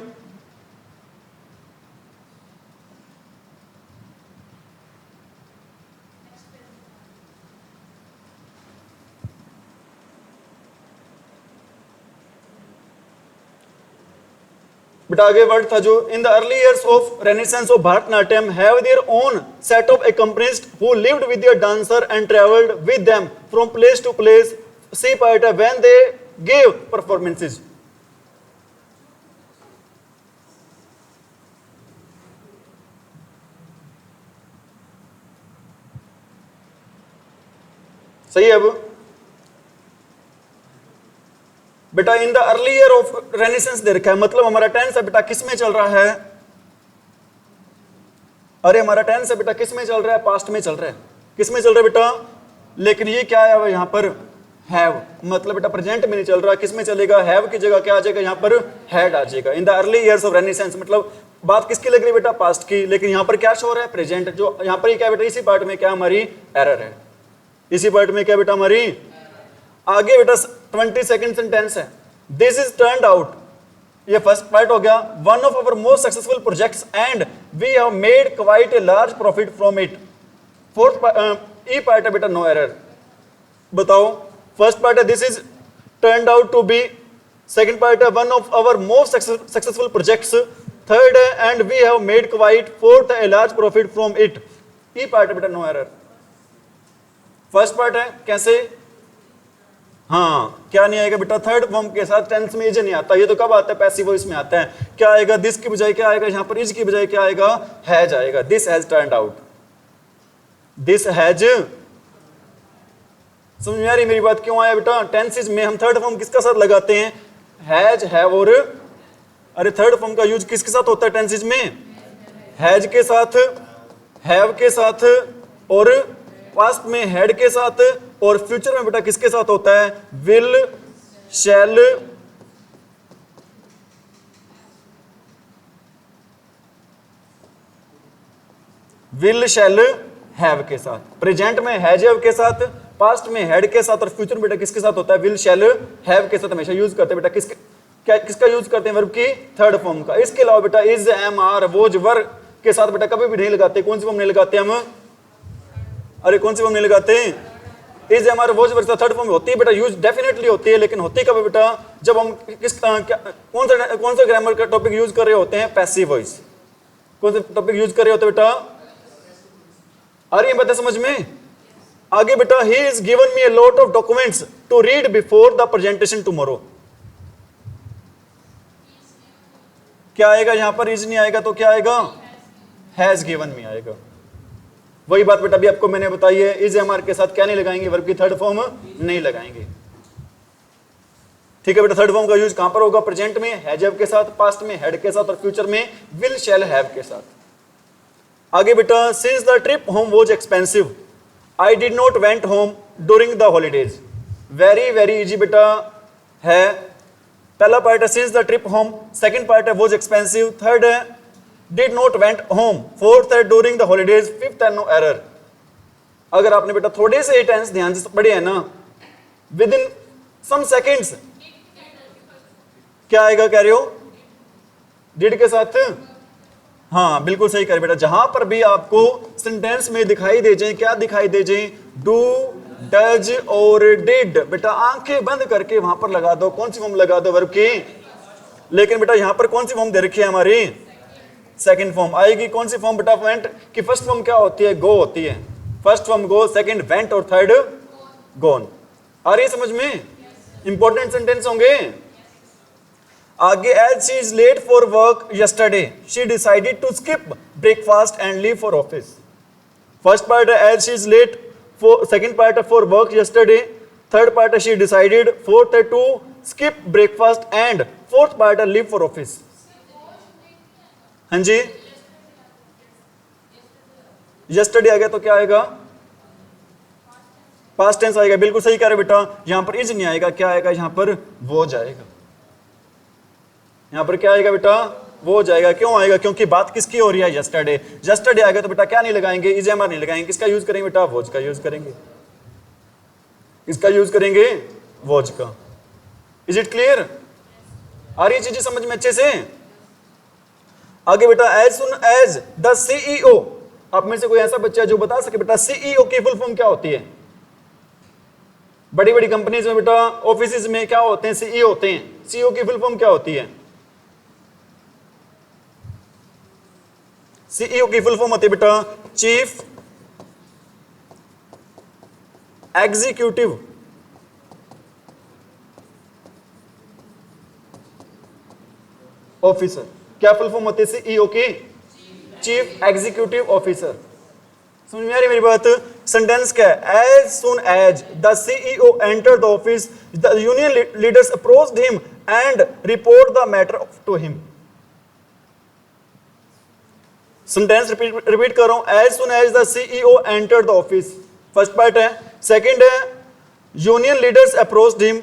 बेटा आगे वर्ड था जो इन the early years of renaissance of Bharatanatyam have their own set of accompanists who lived with their dancer and traveled with them from place to place. See part when they gave performances. सही है। अब बेटा in the early year of renaissance दे रखा है, मतलब हमारा टेंस है बेटा किस में चल रहा है? अरे हमारा टेंस है बेटा किस में चल रहा है? पास्ट में चल रहा है। किस में चल रहा है बेटा? लेकिन ये क्या है यहां पर? हैव, मतलब बेटा प्रेजेंट में नहीं चल रहा। किस में चलेगा? हैव की जगह क्या आ जाएगा? यहां पर हैड आ जाएगा। इन the early years of renaissance, मतलब बात किसकी लग रही है बेटा? पास्ट की। लेकिन यहां पर क्या शो हो रहा है? प्रेजेंट। जो यहां पर क्या बेटा? इसी पार्ट में क्या हमारी एरर है? इसी पार्ट में क्या बेटा हमारी? आगे बेटा 22nd सेंटेंस है, दिस इज टर्न्ड आउट। ये फर्स्ट पार्ट हो गया। One of our most successful projects and we have made quite a large profit from it. Fourth ई पार्ट है बेटा नो एरर। बताओ, फर्स्ट पार्ट है this is turned out to be, second part है one of our most successful projects, third है and we have made quite, fourth है a large profit from it. E part है बेटा नो एरर। फर्स्ट पार्ट है कैसे? हाँ, क्या नहीं आएगा बेटा? थर्ड फॉर्म के साथ टेंस में इज नहीं आता। ये तो कब आता है? पैसिव वॉइस में आता है। क्या आएगा? दिस की बजाय क्या आएगा? यहां पर इज की बजाय क्या आएगा? हैज आएगा। This has turned out. This has, समझ में आ रही मेरी बात? क्यों आया बेटा? टेंसेस में हम थर्ड फॉर्म किसका साथ लगाते हैं? हैज, हैव और, अरे थर्ड फॉर्म का यूज किसके साथ होता है टेंसेस में? हैज के साथ, हैव के साथ, और पास्ट में हैड के साथ, और फ्यूचर में बेटा किसके साथ होता है? Will, shall, will, shall, have के साथ। प्रेजेंट में हैज, हैव के साथ, पास्ट में हैड के साथ, और फ्यूचर में बेटा किसके साथ होता है? विल, शैल, हैव के साथ हमेशा यूज करते हैं बेटा। किसका यूज करते हैं? वर्ब की थर्ड फॉर्म का। इसके अलावा बेटा इज, एम, आर, वोज, वर के साथ बेटा कभी भी नहीं लगाते। कौन सी फॉर्म नहीं लगाते हम? अरे कौन सी फॉर्म नहीं लगाते? Is, am, are, was, were third form होती है बेटा, यूज डेफिनेटली होती है। लेकिन होती कब बेटा? जब हम कौन सा ग्रामर का टॉपिक यूज कर रहे होते हैं? Passive voice. कौन सा टॉपिक यूज कर रहे होते बेटा? आ रही है बातें समझ में? आगे बेटा ही is given me a lot of documents to read before the presentation tomorrow. क्या आएगा यहां पर? इज नहीं आएगा तो क्या आएगा? हैज गिवन मी आएगा। वही बात बेटा अभी आपको मैंने बताई है। इज, एम, आर के साथ क्या नहीं लगाएंगे? वर्ब की थर्ड फॉर्म नहीं लगाएंगे। ठीक है बेटा। थर्ड फॉर्म का यूज कहां पर होगा? प्रेजेंट में हैज, हैव के साथ, पास्ट में हैड के साथ, और फ्यूचर में विल, शैल, हैव के साथ। आगे बेटा since the trip home was expensive I did not went home during the holidays. Very very easy बेटा है। पहला पार्ट है since the trip home, second part है वाज एक्सपेंसिव, थर्ड है did not went home, fourth है ड्यूरिंग द हॉलीडेज, फिफ्थ है नो एरर। अगर आपने बेटा थोड़े से टेंस ध्यान से पढ़े हैं ना, विद इन सम सेकेंड्स क्या आएगा? कह रहे हो डिड के साथ? हाँ बिल्कुल सही कह रहे बेटा। जहां पर भी आपको सेंटेंस में दिखाई दे जाए, क्या दिखाई दे जाए? डू, डज और डिड, बेटा आंखें बंद करके वहां पर लगा दो। कौन सी फॉर्म लगा दो? वर्ब की। लेकिन बेटा यहां पर कौन सी फॉर्म दे रखी है हमारी? सेकंड फॉर्म आएगी। कौन सी फॉर्म बेटा? वेंट की फर्स्ट फॉर्म क्या होती है? गो होती है। First form go, second went और थर्ड गॉन। आ रही है समझ में? इंपॉर्टेंट सेंटेंस होंगे। आगे as she is late for work yesterday she decided to skip breakfast and leave for office. First part है as she is late, second part है for work yesterday, third part है शी डिसाइडेड, फोर्थ है to skip breakfast and fourth part है लीव फॉर ऑफिस। हाँ जी, यस्टरडे आ गया तो क्या आएगा? पास्ट टेंस आएगा। बिल्कुल सही कह रहे बेटा। यहां पर इज नहीं आएगा, क्या आएगा? यहां पर वो जाएगा। यहां पर क्या आएगा बेटा? वो जाएगा। क्यों आएगा? क्योंकि बात किसकी हो रही है? यस्टरडे। यस्टरडे आएगा तो बेटा क्या नहीं लगाएंगे? इज, एम, आर नहीं लगाएंगे। किसका यूज करेंगे बेटा? वॉज का यूज करेंगे। किसका यूज करेंगे? वॉज का। Is it clear? आ रही चीजें समझ में अच्छे से? आगे बेटा as soon as the CEO. आप में से कोई ऐसा बच्चा जो बता सके बेटा सीईओ की फुल फॉर्म क्या होती है? बड़ी बड़ी कंपनीज में बेटा, ऑफिस में क्या होते हैं? सीईओ होते हैं। सीईओ की फुल फॉर्म क्या होती है? सीईओ की फुल फॉर्म होती है बेटा चीफ एग्जीक्यूटिव ऑफिसर। क्या फुल फॉर्म होती है सीईओ की? Chief executive officer. समझ में आ रही मेरी बात? सेंटेंस क्या है? As soon as the CEO enter the office the union leaders approached him and report the matter to him. Sentence repeat कर रहा हूं, as soon as the CEO enter the office, first part है। सेकंड है union leaders approached him,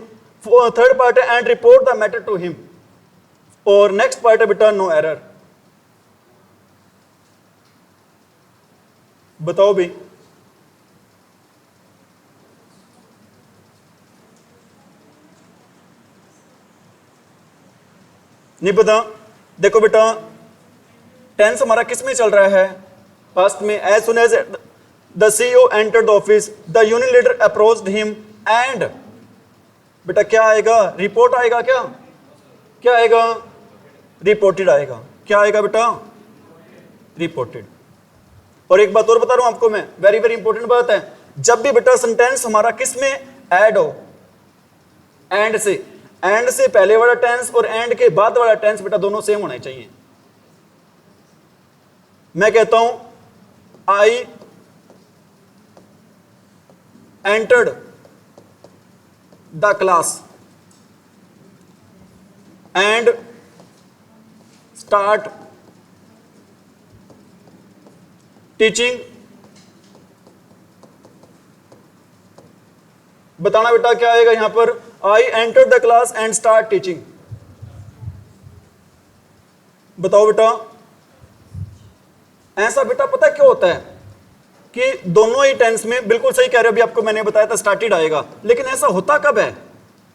third part है and report the matter to him, और नेक्स्ट पार्ट है बेटा नो एरर। बताओ भी नहीं पता? देखो बेटा टेंस हमारा किस में चल रहा है? पास्ट में। As soon as the CEO entered the office the union leader approached him and, बेटा क्या आएगा? रिपोर्ट आएगा। क्या क्या आएगा? रिपोर्टेड आएगा। क्या आएगा बेटा? रिपोर्टेड। और एक बात और बता रहा हूं आपको मैं, वेरी वेरी इंपॉर्टेंट बात है, जब भी बेटा सेंटेंस हमारा किस में ऐड हो? एंड से। एंड से पहले वाला टेंस और एंड के बाद वाला टेंस बेटा दोनों सेम होने चाहिए। मैं कहता हूं I entered the class and start teaching. बताना बेटा क्या आएगा यहां पर? I enter the class and start teaching. बताओ बेटा। ऐसा बेटा पता क्यों होता है कि दोनों ही टेंस में, बिल्कुल सही कह रहे हो, अभी आपको मैंने बताया था स्टार्टेड आएगा, लेकिन ऐसा होता कब है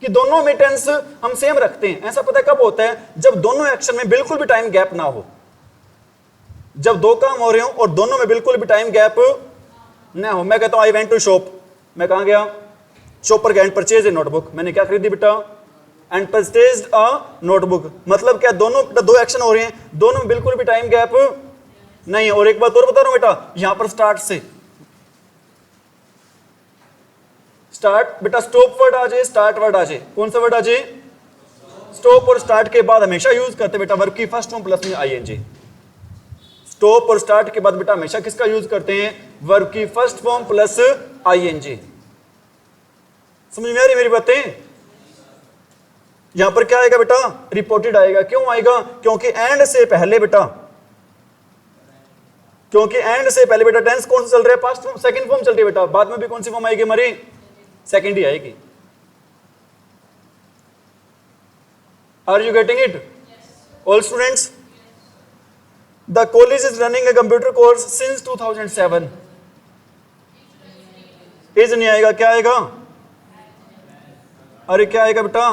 कि दोनों में टेंस हम सेम रखते हैं? ऐसा पता कब होता है? जब दोनों एक्शन में बिल्कुल भी टाइम गैप ना हो, जब दो काम हो रहे हो और दोनों में बिल्कुल भी टाइम गैप ना हो। मैं कहता हूं आई वेंट टू शॉप, मैं कहां गया? शॉप पर गया। एंड परचेज ए नोटबुक, मैंने क्या खरीदी बेटा? And purchase a notebook. मतलब क्या दोनों दो एक्शन हो रहे हैं, दोनों में बिल्कुल भी टाइम गैप नहीं है। और एक बात और बता रहा हूं बेटा, यहां पर स्टार्ट से स्टार्ट बेटा स्टॉप वर्ड आ जाए, स्टार्ट वर्ड आ जाए। कौन सा वर्ड आ जाए? स्टॉप और स्टार्ट के बाद हमेशा यूज करते बेटा वर्ब की फर्स्ट फॉर्म प्लस में आईएनजी। स्टॉप और स्टार्ट के बाद बेटा हमेशा किसका यूज करते हैं? वर्ब की फर्स्ट फॉर्म प्लस आईएनजी। समझ में आ रही मेरी बातें? यहां पर क्या आएगा बेटा? रिपोर्टेड आएगा। क्यों आएगा? क्योंकि एंड से पहले बेटा, क्योंकि एंड से पहले बेटा टेंस कौन सा चल रहा है? पास्ट फॉर्म, सेकंड फॉर्म चल रही है बेटा। बाद में भी कौन सी फॉर्म आएगी हमारी? सेकंड ही आएगी। Are you getting it all students? The college is running a computer course since 2007। Is नहीं आएगा, क्या आएगा? अरे क्या आएगा बेटा?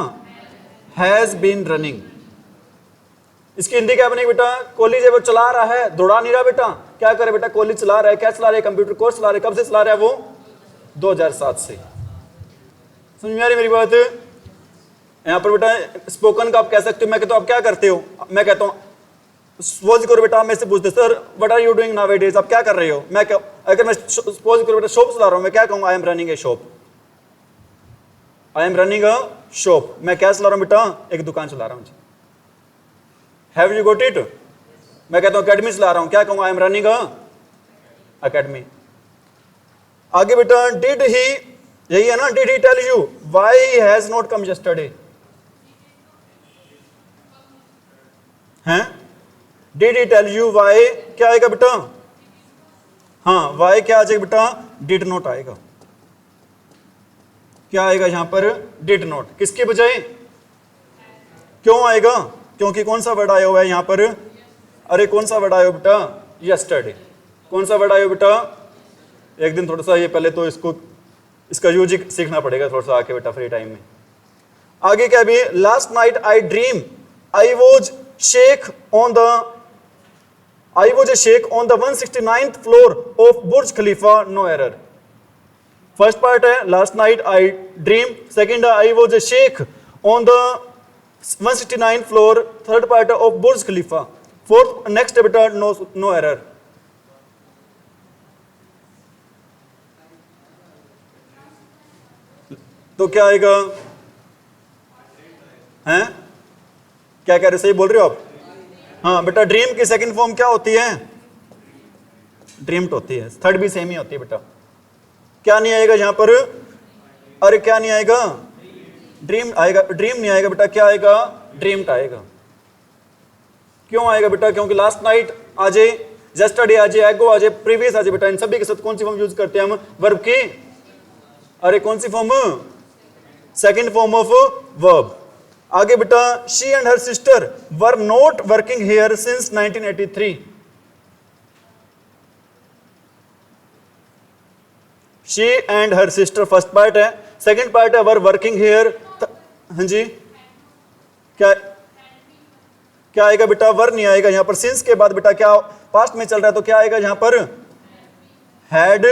Has been running. इसकी हिंदी क्या बनेगी बेटा? कॉलेज है वो चला रहा है, दौड़ा नहीं रहा बेटा। क्या करे बेटा? कॉलेज चला रहा है। क्या चला रहा है? कंप्यूटर कोर्स चला रहा है। कब से चला रहा है वो? 2007 से। समझ में आ रही मेरी बात? यहां पर बेटा स्पोकन का आप कह सकते हो। मैं कहता हूं आप क्या करते हो? मैं कहता हूं सपोज करो बेटा, मैं से पूछते sir what are you doing nowadays, आप क्या कर रहे हो? मैं अगर मैं सपोज करो बेटा शॉप चला रहा हूं, मैं क्या कहूंगा? I am running A shop. I am running a shop. मैं क्या चला रहा हूं बेटा? एक दुकान चला रहा हूं। Have you got it? मैं कहता हूं अकेडमी चला रहा हूं, क्या कहूंगा? I am running a academy. आगे बेटा डिड ही, यही है ना, did he tell you why he has not come yesterday? हैं? Did he tell you why, क्या आएगा बेटा? हाँ, व्हाई क्या आ जाएगा बेटा? डिड नॉट आएगा। क्या आएगा यहां पर? Did not. किसके बजाय? क्यों आएगा? क्योंकि कौन सा वर्ड आया हुआ है यहां पर? अरे कौन सा वर्ड आया हो बेटा? यस्टरडे। कौन सा वर्ड आया हो बेटा? एक दिन थोड़ा सा ये पहले तो इसका यूज सीखना पड़ेगा थोड़ा सा आके बेटा फ्री टाइम में। आगे क्या भी? Last night I dream I was shake on the I was a sheikh on the 169th floor of Burj Khalifa, no error. First part है last night I dream, second है I was a sheikh on the 169th floor, third part है of Burj Khalifa, fourth next है बेटा no error. तो क्या आएगा? हैं? क्या कह रहे, सही बोल रहे हो आप? हाँ बेटा, ड्रीम की सेकंड फॉर्म क्या होती है? ड्रीम्ड होती है। थर्ड भी सेम ही होती है बेटा। क्या नहीं आएगा यहां पर? अरे क्या नहीं आएगा? ड्रीम आएगा, ड्रीम नहीं आएगा बेटा, क्या आएगा? ड्रीम्ड आएगा। क्यों आएगा बेटा? क्योंकि लास्ट नाइट आ जाए, जस्टरडे आ जाए, एगो आ जाए, प्रीवियस आ जाए बेटा, इन सभी के साथ कौन सी फॉर्म यूज करते हैं हम? वर्ब की। अरे कौन सी form? Second form of verb. आगे बेटा, she and her sister were not working here since 1983। She and her sister first part है, सेकंड पार्ट है वर वर्किंग हियर। हाँ जी, क्या आएगा बेटा? वर नहीं आएगा यहां पर। सिंस के बाद बेटा क्या पास्ट में चल रहा है, तो क्या आएगा यहां पर? हैड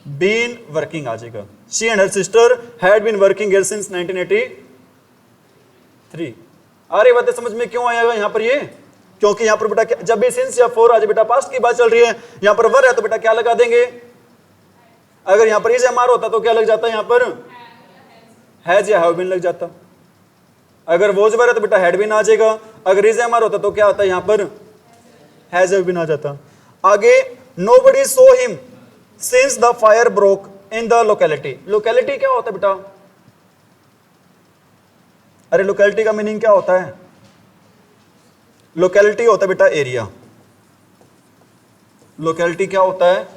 बीन वर्किंग आ जाएगा। She and her sister had been working here since 1983। आ रही बातें समझ में? क्यों आएगा यहां पर ये? क्योंकि यहां पर बेटा जब भी सिंस या फोर आ जाए बेटा, पास्ट की बात चल रही है, यहां पर वर है तो बेटा क्या लगा देंगे? अगर यहां पर इज एम आर होता तो क्या लग जाता? यहां पर हैज या हैव बीन लग जाता। अगर वोज वर है तो बेटा हैड बीन आ जाएगा। अगर इज एम आर होता तो क्या आता है? यहां पर हैज हैव बीन आ जाता। आगे, nobody saw him since the fire broke in the locality. Locality क्या होता है बेटा? अरे लोकेलिटी का मीनिंग क्या होता है? लोकेलिटी होता है बेटा एरिया। लोकेलिटी क्या होता है?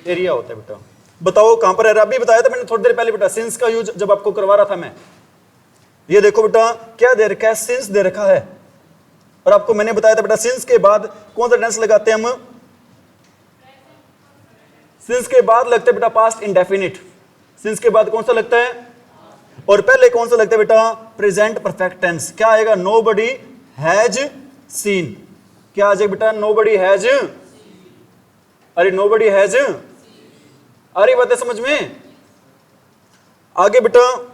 एरिया होता है बेटा। बताओ कहां पर है? अभी बताया था मैंने थोड़ी देर पहले बेटा, सिंस का यूज जब आपको करवा रहा था मैं। ये देखो बेटा, क्या दे रखा है? सिंस दे रखा है। और आपको मैंने बताया था बेटा, सिंस के बाद कौन सा टेंस लगाते हैं हम? सिंस के बाद लगता है बेटा पास्ट इंडेफिनिट। सिंस के बाद कौन सा लगता है? और पहले कौन सा लगता है बेटा? Present perfect tense. क्या आएगा? Nobody has seen. क्या आ जाएगा बेटा? Nobody has. अरे नोबडी हैज। अरे बात है समझ में? आगे बेटा,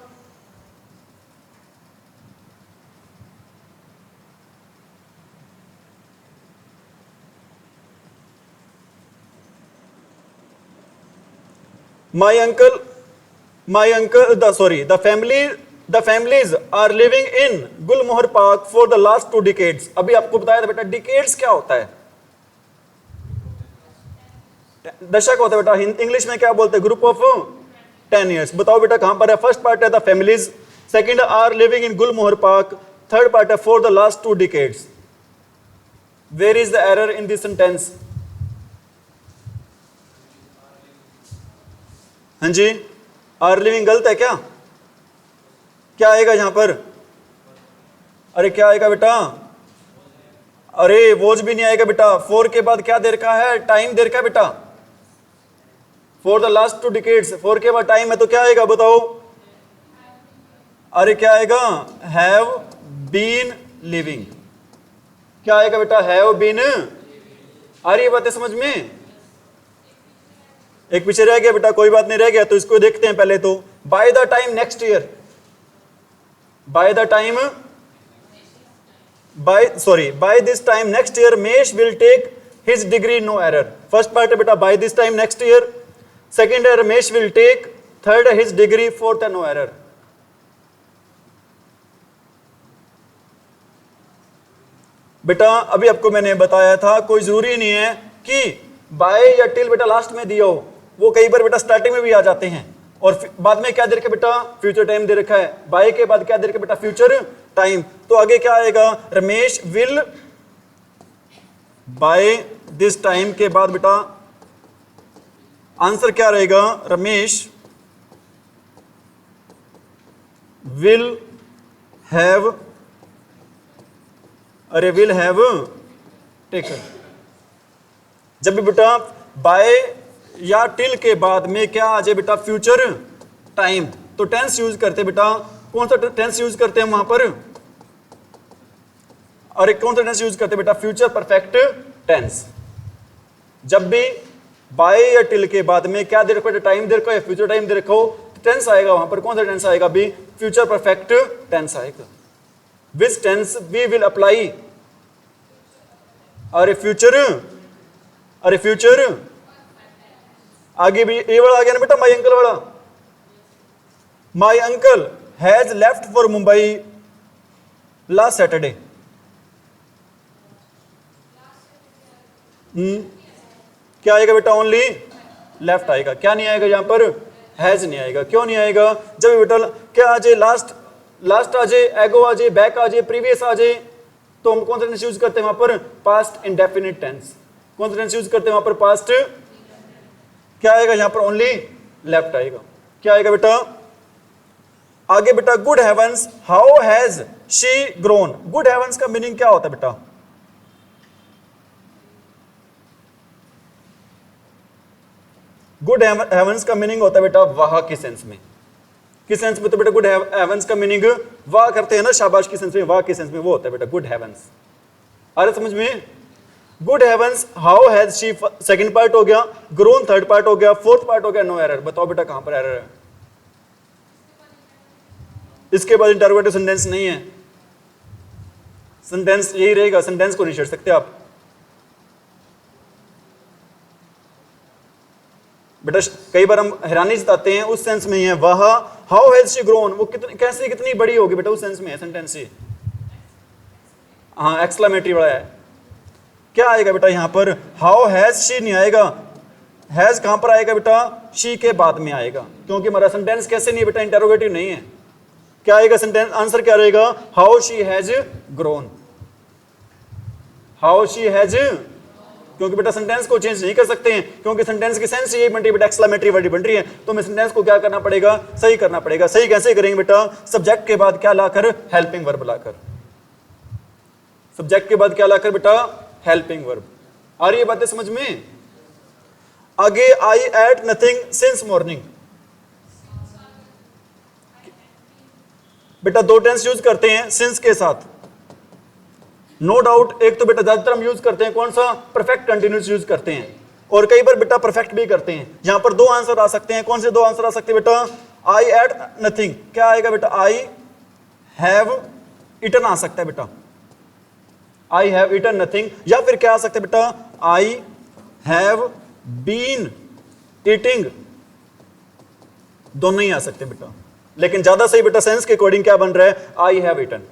the families are living in Gulmohar Park for the last 2 decades। अभी आपको बताया था बेटा डिकेड्स क्या होता है? दशक होता है बेटा। इंग्लिश में क्या बोलते हैं? Group of 10 years। बताओ बेटा कहां पर है? फर्स्ट पार्ट है the families, second are living in Gulmohar park, third part है for the last 2 decades। Where is the error in this sentence? हाँ जी, आर लिविंग गलत है क्या? क्या आएगा यहां पर? अरे क्या आएगा बेटा? अरे वोज भी नहीं आएगा बेटा। फोर के बाद क्या दे रखा है? टाइम दे रखा है बेटा। For the last 2 decades, four के बाद टाइम है तो क्या आएगा बताओ? अरे क्या आएगा? Have been living. क्या आएगा बेटा? Have been. आ रही है बातें समझ में? एक पीछे रह गया बेटा, कोई बात नहीं, रह गया तो इसको देखते हैं पहले तो। By the time next year, by the time, by this time next year मेश will take his degree no error. First part है बेटा by this time next year, second है रमेश विल टेक, थर्ड है हिज डिग्री, फोर्थ है नो एरर। बेटा अभी आपको मैंने बताया था कोई जरूरी नहीं है कि बाय या टिल बेटा लास्ट में दिया हो, वो कई बार बेटा स्टार्टिंग में भी आ जाते हैं। और बाद में क्या दे रखा है बेटा? फ्यूचर टाइम दे रखा है। बाय के बाद क्या दे रखा है बेटा? Future time. तो आगे क्या आएगा? Ramesh will buy this time के बाद बेटा आंसर क्या रहेगा? रमेश विल हैव, अरे विल हैव टेकन। जब भी बेटा बाय या टिल के बाद में क्या आ जाए बेटा? फ्यूचर टाइम, तो टेंस यूज करते बेटा। कौन सा टेंस यूज करते हैं वहां पर? अरे कौन सा टेंस यूज करते बेटा? Future perfect tense. जब भी बाय या टिल के बाद में क्या दे रखो? टाइम दे रखो या फ्यूचर टाइम दे रखो, टेंस आएगा वहां पर। कौन सा टेंस आएगा? भी फ्यूचर परफेक्ट टेंस आएगा। विच टेंस वी विल अप्लाई? अरे फ्यूचर, अरे फ्यूचर। आगे भी ए वाला आ गया ना बेटा, माई अंकल वाला। My uncle has left for Mumbai last Saturday. क्या आएगा बेटा? ओनली लेफ्ट आएगा। क्या नहीं आएगा यहां पर? हैज नहीं आएगा। क्यों नहीं आएगा? जब बेटा क्या आ जाए, लास्ट आ जाए, एगो आ जाए, बैक आ जाए, प्रीवियस आ जाए, तो हम कौन सा टेंस यूज करते हैं वहां पर? Past indefinite tense. कौन सा टेंस यूज करते हैं वहां पर? पास्ट। क्या आएगा यहां पर? ओनली लेफ्ट आएगा। क्या आएगा बेटा? आगे बेटा, good heavens how has she grown. Good heavens का मीनिंग क्या होता है बेटा? गुड हेवंस का मीनिंग होता है बेटा वाह की सेंस में। किस सेंस में? तो बेटा गुड हेवंस का मीनिंग वाह करते हैं ना, शाबाश की सेंस में, वाह की सेंस में, वो होता है बेटा गुड हेवंस। आ रहा समझ में? Good heavens how has she second part हो गया, ग्रोन थर्ड पार्ट हो गया, फोर्थ पार्ट हो गया, नो एरर। बताओ बेटा कहां पर एरर है? इसके बाद इंटरोगेटिव सेंटेंस नहीं है, सेंटेंस यही रहेगा, सेंटेंस को नहीं छेड़ सकते आप बेटा। कई बार हम हैरानी जताते हैं, उस सेंस में ही है वाह हाउ हैज शी ग्रोन, वो कितनी कैसे कितनी बड़ी होगी बेटा, उस सेंस में है सेंटेंस ही। हाँ एक्सक्लेमेटरी वाला है। क्या आएगा बेटा यहां पर? हाउ हैज शी नहीं आएगा, हैज कहां पर आएगा बेटा? शी के बाद में आएगा, क्योंकि हमारा सेंटेंस कैसे नहीं है बेटा? इंटरोगेटिव नहीं है। क्या आएगा सेंटेंस? आंसर क्या रहेगा? How she has grown. How she has, क्योंकि बेटा सेंटेंस को चेंज नहीं कर सकते हैं, क्योंकि सेंटेंस की सेंस यही बन रही है बेटा, एक्सक्लेमेटरी वर्ड बन रही है। तो हमें सेंटेंस को क्या करना पड़ेगा? सही करना पड़ेगा। सही कैसे करेंगे बेटा? सब्जेक्ट के बाद क्या लाकर? हेल्पिंग वर्ब लाकर। सब्जेक्ट के बाद क्या लाकर बेटा? Helping verb. आ रही है बातें समझ में? आगे, आई एट नथिंग सिंस मॉर्निंग। बेटा दो टेंस यूज करते हैं सिंस के साथ, नो डाउट। एक तो बेटा ज्यादातर हम यूज करते हैं कौन सा? परफेक्ट कंटिन्यूस यूज करते हैं, और कई बार बेटा परफेक्ट भी करते हैं। यहां पर दो आंसर आ सकते हैं। कौन से दो आंसर आ सकते हैं बेटा? आई एट नथिंग, क्या आएगा बेटा? आई हैव इटन आ सकता है बेटा, आई हैव इटन नथिंग। या फिर क्या आ सकता है बेटा? I have been eating. दोनों ही आ सकते हैं बेटा, लेकिन ज्यादा सही बेटा सेंस के अकॉर्डिंग क्या बन रहा है? I have eaten.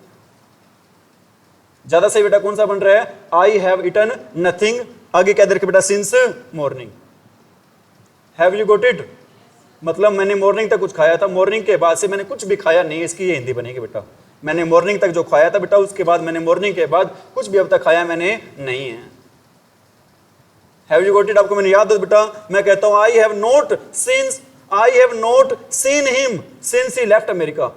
ज्यादा सही बेटा कौन सा बन रहा है? I have eaten nothing. आगे क्या दे रखे बेटा? Since morning. Have you got it? मतलब मैंने मॉर्निंग तक कुछ खाया था, मॉर्निंग के बाद से मैंने कुछ भी खाया नहीं, इसकी ये हिंदी बनेगी बेटा। मैंने मॉर्निंग तक जो खाया था बेटा, उसके बाद मैंने मॉर्निंग के बाद कुछ भी अब तक खाया मैंने नहीं है। हैव यू गॉट इट आपको मैंने याद है बेटा? मैं कहता हूं आई have not scenes, I have not seen him since he left America,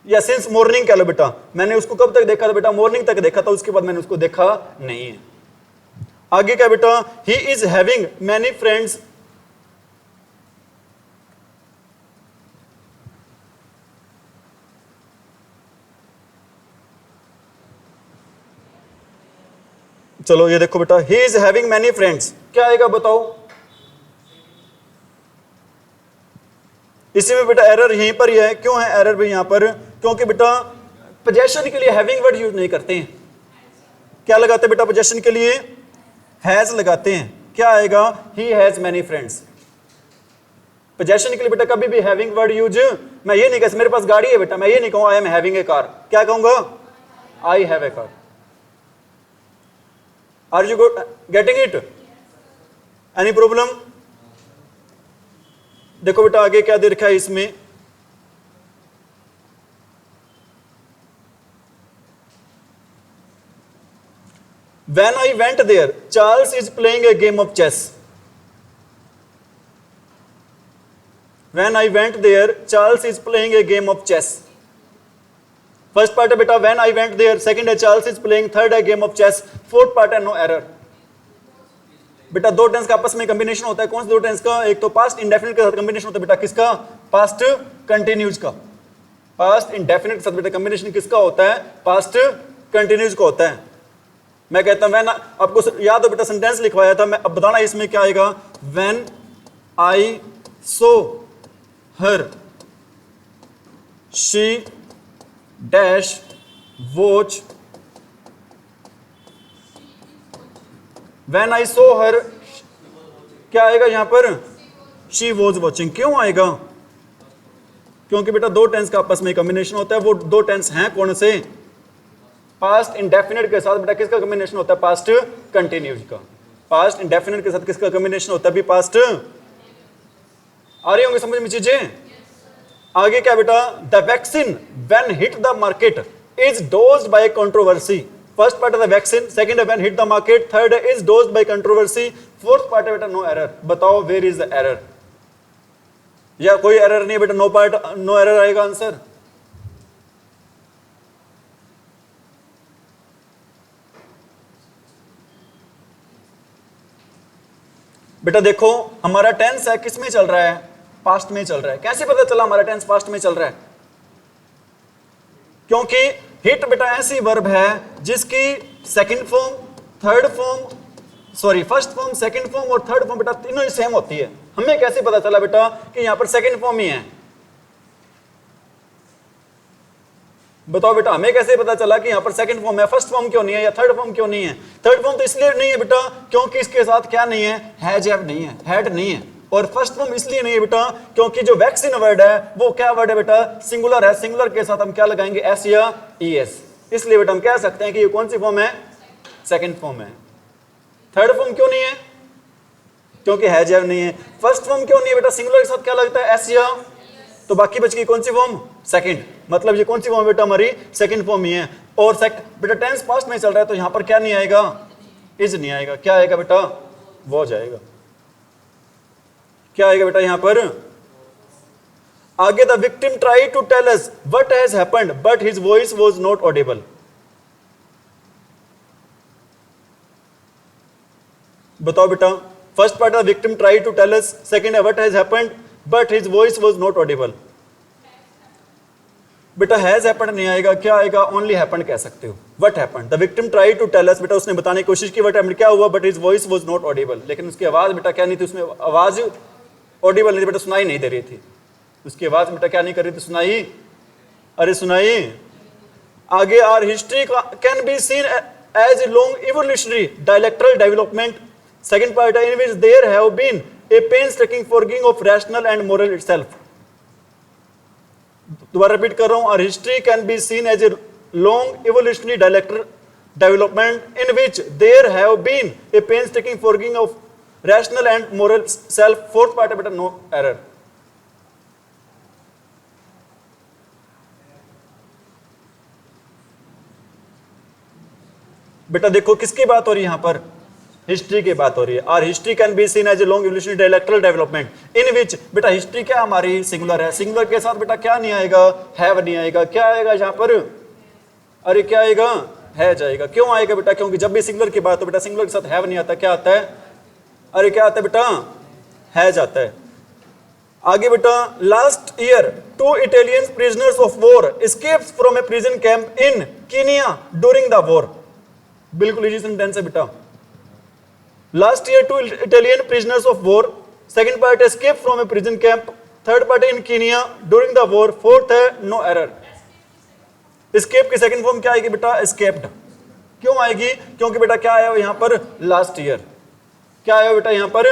या सिंस मॉर्निंग कह लो बेटा। मैंने उसको कब तक देखा था बेटा? मॉर्निंग तक देखा था, उसके बाद मैंने उसको देखा नहीं है। आगे क्या बेटा? ही इज हैविंग मैनी फ्रेंड्स। चलो ये देखो बेटा, ही इज हैविंग मैनी फ्रेंड्स, क्या आएगा बताओ? इसी में बेटा एरर यहीं पर ही है। क्यों है एरर भी यहां पर? क्योंकि बेटा पोजेशन के लिए हैविंग वर्ड यूज नहीं करते हैं। क्या लगाते हैं बेटा पोजेशन के लिए? हैज लगाते हैं। क्या आएगा? He has many friends. Possession के लिए बेटा कभी भी हैविंग वर्ड यूज, मैं ये नहीं कह मेरे पास गाड़ी है बेटा, मैं ये नहीं कहूंगा I am having a car. क्या कहूंगा? I have a car. Are you getting it? Any problem? देखो बेटा आगे क्या दे रखा है इसमें, When I went there, Charles is playing a game of chess. When I went there, Charles is playing a game of chess. First part है बेटा when I went there, second है Charles is playing, third है game of chess, fourth part है no error. बेटा दो टेंस का आपस में कॉम्बिनेशन होता है। कौन से दो टेंस का? एक तो पास्ट इंडेफिनिट के साथ कॉम्बिनेशन होता है बेटा, किसका? पास्ट कंटिन्यूज का। पास्ट इंडेफिनिट के साथ बेटा कॉम्बिनेशन किसका होता है? पास्ट कंटिन्यूज का होता है। मैं कहता हूं, मैंने आपको याद हो बेटा सेंटेंस लिखवाया था, मैं अब बताना इसमें क्या आएगा? When I saw her she dash watch. When I saw her क्या आएगा यहां पर? She was watching. क्यों आएगा? क्योंकि बेटा दो टेंस का आपस में कॉम्बिनेशन होता है। वो दो टेंस हैं कौन से? पास्ट इंडेफिनिट के साथ बेटा किसका कॉम्बिनेशन होता है? पास्ट कंटिन्यूज का। पास्ट इंडेफिनिट के साथ किसका कॉम्बिनेशन होता है? भी पास्ट। आ रही होंगी समझ में चीजें? आगे क्या बेटा? The vaccine when hit the market is dosed by controversy. First part है द वैक्सीन, सेकंड है when hit the market, third है is dosed by controversy, fourth part है बेटा नो एरर। बताओ वेयर इज द एरर? या कोई एरर नहीं है बेटा, नो पार्ट नो एरर आएगा आंसर। बेटा देखो हमारा टेंस है किस में चल रहा है? पास्ट में चल रहा है। कैसे पता चला हमारा टेंस पास्ट में चल रहा है? क्योंकि हिट बेटा ऐसी वर्ब है जिसकी second form, third form, sorry first form, second form और थर्ड फॉर्म बेटा तीनों ही सेम होती है। हमें कैसे पता चला बेटा कि यहां पर सेकंड फॉर्म ही है? बताओ बेटा हमें कैसे पता चला कि यहां पर सेकंड फॉर्म है? फर्स्ट फॉर्म क्यों नहीं है या थर्ड फॉर्म क्यों नहीं है? थर्ड फॉर्म तो इसलिए नहीं है बेटा क्योंकि इसके साथ क्या नहीं है? हैज हैव नहीं है, हैड नहीं है। और फर्स्ट फॉर्म इसलिए नहीं है बेटा क्योंकि जो वैक्सीन वर्ड है वो क्या वर्ड है बेटा? सिंगुलर है। सिंगुलर के साथ हम क्या लगाएंगे? एस या ईएस। इसलिए बेटा हम कह सकते हैं कि ये कौन सी फॉर्म है? सेकंड फॉर्म है। थर्ड फॉर्म क्यों नहीं है? क्योंकि हैज हैव नहीं है। फर्स्ट फॉर्म क्यों नहीं है बेटा? सिंगुलर के साथ क्या लगता है? एस या। तो बाकी बच गई कौन सी फॉर्म? सेकंड। मतलब ये कौन सी फॉर्म बेटा? हमारी सेकंड फॉर्म ही है। और बेटा टेंस पास्ट में चल रहा है तो यहां पर क्या नहीं आएगा? इज नहीं आएगा। क्या आएगा बेटा? वो जाएगा। क्या आएगा बेटा यहां पर? आगे the victim try to tell us what has happened but his voice was not audible. बताओ बेटा first part the victim try to tell us, second है what has happened but his voice was not audible. बेटा हैज हैपेंड नहीं आएगा। क्या आएगा? ओनली हैपेंड कह सकते हो। What happened? The victim try to tell us, बेटा उसने बताने की कोशिश की व्हाट हैपेंड क्या हुआ, but his voice was not Audible. लेकिन उसकी आवाज बेटा क्या नहीं थी? उसमें आवाज ऑडिबल नहीं थी बेटा, सुनाई नहीं दे रही थी। उसकी आवाज बेटा क्या नहीं कर रही थी? सुनाई। अरे सुनाई। आगे our history can be seen as long evolutionary dialectical development. Second part है in which there have been a painstaking forging of rational and moral itself. दोबारा रिपीट कर रहा हूं। Our history can be seen as a long evolutionary dialectical development in which there have been a painstaking forging of rational and moral self. Fourth part है बेटा नो एरर। बेटा देखो किसकी बात हो रही है यहां पर? हिस्ट्री की बात हो रही है। Our history can be seen as a long evolutionary dialectical development in which, बेटा हिस्ट्री क्या हमारी? सिंगुलर है। सिंगुलर के साथ बेटा क्या नहीं आएगा? हैव नहीं आएगा। क्या आएगा यहां पर? अरे क्या आएगा? है जाएगा। क्यों आएगा बेटा? क्योंकि जब भी सिंगुलर की बात हो बेटा सिंगुलर के साथ हैव नहीं आता। क्या आता है? अरे क्या आता है बेटा? है जाता है। आगे बेटा last year 2 Italian prisoners of war escapes from a prison camp in Kenya during the war. बिल्कुल इजी सेंटेंस है बेटा। Last year 2 Italian prisoners of war, second part escape from a prison camp, third part in Kenya during the war, fourth है नो एरर। एस्केप की सेकंड फॉर्म क्या आएगी बेटा? एस्केप्ड। क्यों आएगी? क्योंकि बेटा क्या आया यहां पर? Last year. क्या आया बेटा यहां पर?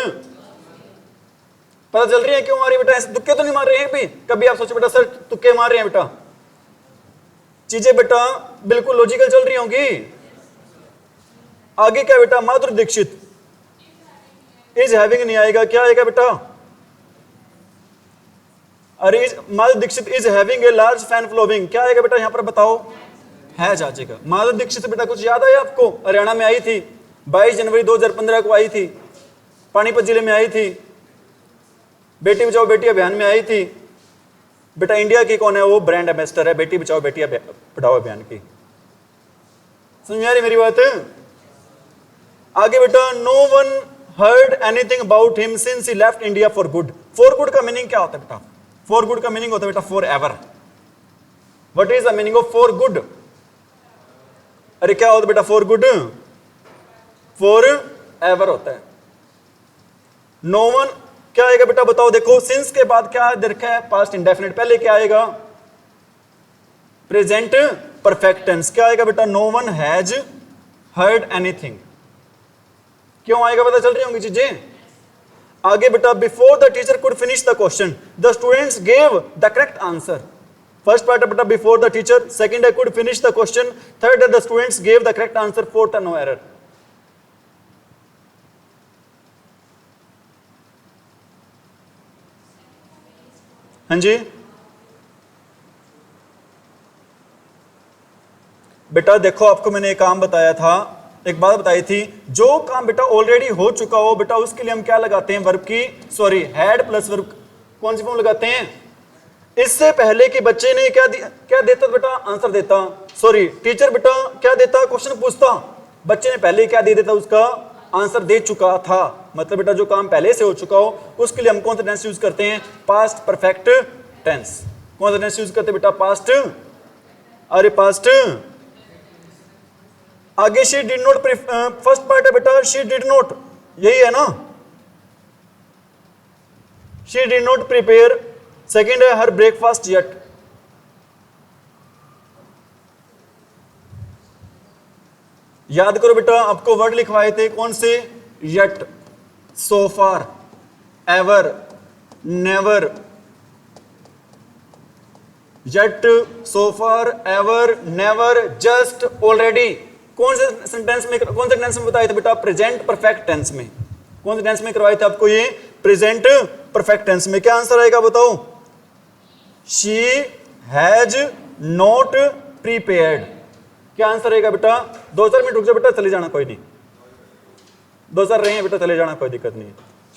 पता चल रही है क्यों मार रही है बेटा? ऐसे तुक्के तो नहीं मार रहे हैं भी? कभी आप सोचो बेटा सर तुक्के मार रहे हैं बेटा? चीजें बेटा बिल्कुल लॉजिकल चल रही होंगी। आगे क्या बेटा? माधुरी दीक्षित इज हैविंग नहीं आएगा। क्या आएगा बेटा? अरे Madhuri Dixit is having a large fan following. क्या आएगा बेटा यहां पर? बताओ। है जाएगा। माधुरी दीक्षित बेटा कुछ याद आया आपको? हरियाणा में आई थी 22 जनवरी 2015 को आई थी, पानीपत जिले में आई थी, बेटी बचाओ बेटी अभियान में आई थी। बेटा इंडिया की कौन है? वो ब्रांड एम्बेसडर है बेटी बचाओ बेटी पढ़ाओ अभियान की। समझ आ रही मेरी बात? आगे बेटा no one heard anything about him since he left India for good. For good का मीनिंग क्या होता है बेटा? फॉर गुड का मीनिंग होता है बेटा for ever. What is the meaning of for good? अरे क्या होता है बेटा फॉर गुड? फॉर एवर होता है। नो वन क्या आएगा बेटा? बताओ। देखो सिंस के बाद क्या देखा है? Past indefinite. पहले क्या आएगा? Present perfect tense. क्या आएगा बेटा? No one has heard anything. क्यों आएगा? पता चल रही होंगी चीजें। आगे बेटा before the teacher could finish the question the students gave the correct answer. First part है बेटा बिफोर द टीचर, सेकंड है could finish the question, third है the students gave the correct answer, fourth है नो एरर। हाँ जी बेटा देखो, आपको मैंने एक काम बताया था, एक बात बताई थी, जो काम बेटा ऑलरेडी हो चुका हो बेटा उसके लिए हम क्या लगाते हैं, वर्ब की सॉरी हैड प्लस वर्ब, कौन सी फॉर्म लगाते हैं। इससे पहले कि बच्चे ने क्या देता बेटा, आंसर देता, सॉरी टीचर बेटा क्या देता, क्वेश्चन पूछता, बच्चे ने पहले क्या दे देता, उसका आंसर दे चुका था। मतलब बेटा जो काम पहले से हो चुका हो उसके लिए हम कौन सा टेंस यूज करते हैं, पास्ट परफेक्ट टेंस। कौन सा टेंस यूज करते हैं बेटा, पास्ट, अरे पास्ट। आगे she did not, first part है बेटा शी डिड नॉट, यही है ना, she did not prepare, second है हर ब्रेकफास्ट येट। याद करो बेटा, आपको वर्ड लिखवाए थे कौन से, येट, सो फार, एवर, नेवर, येट, सो फार, एवर, नेवर, जस्ट, ऑलरेडी। कौन से सेंटेंस में, कौन से टेंस में बताए थे बेटा, प्रेजेंट परफेक्ट टेंस में। कौन से टेंस में करवाए थे आपको ये, प्रेजेंट परफेक्ट टेंस में। क्या आंसर आएगा बताओ, शी हैज नॉट प्रीपेयर्ड। क्या आंसर आएगा बेटा, 2-4 मिनट रुक जाओ बेटा, चले जाना कोई नहीं, 2-4 रहे हैं बेटा, चले जाना कोई दिक्कत नहीं।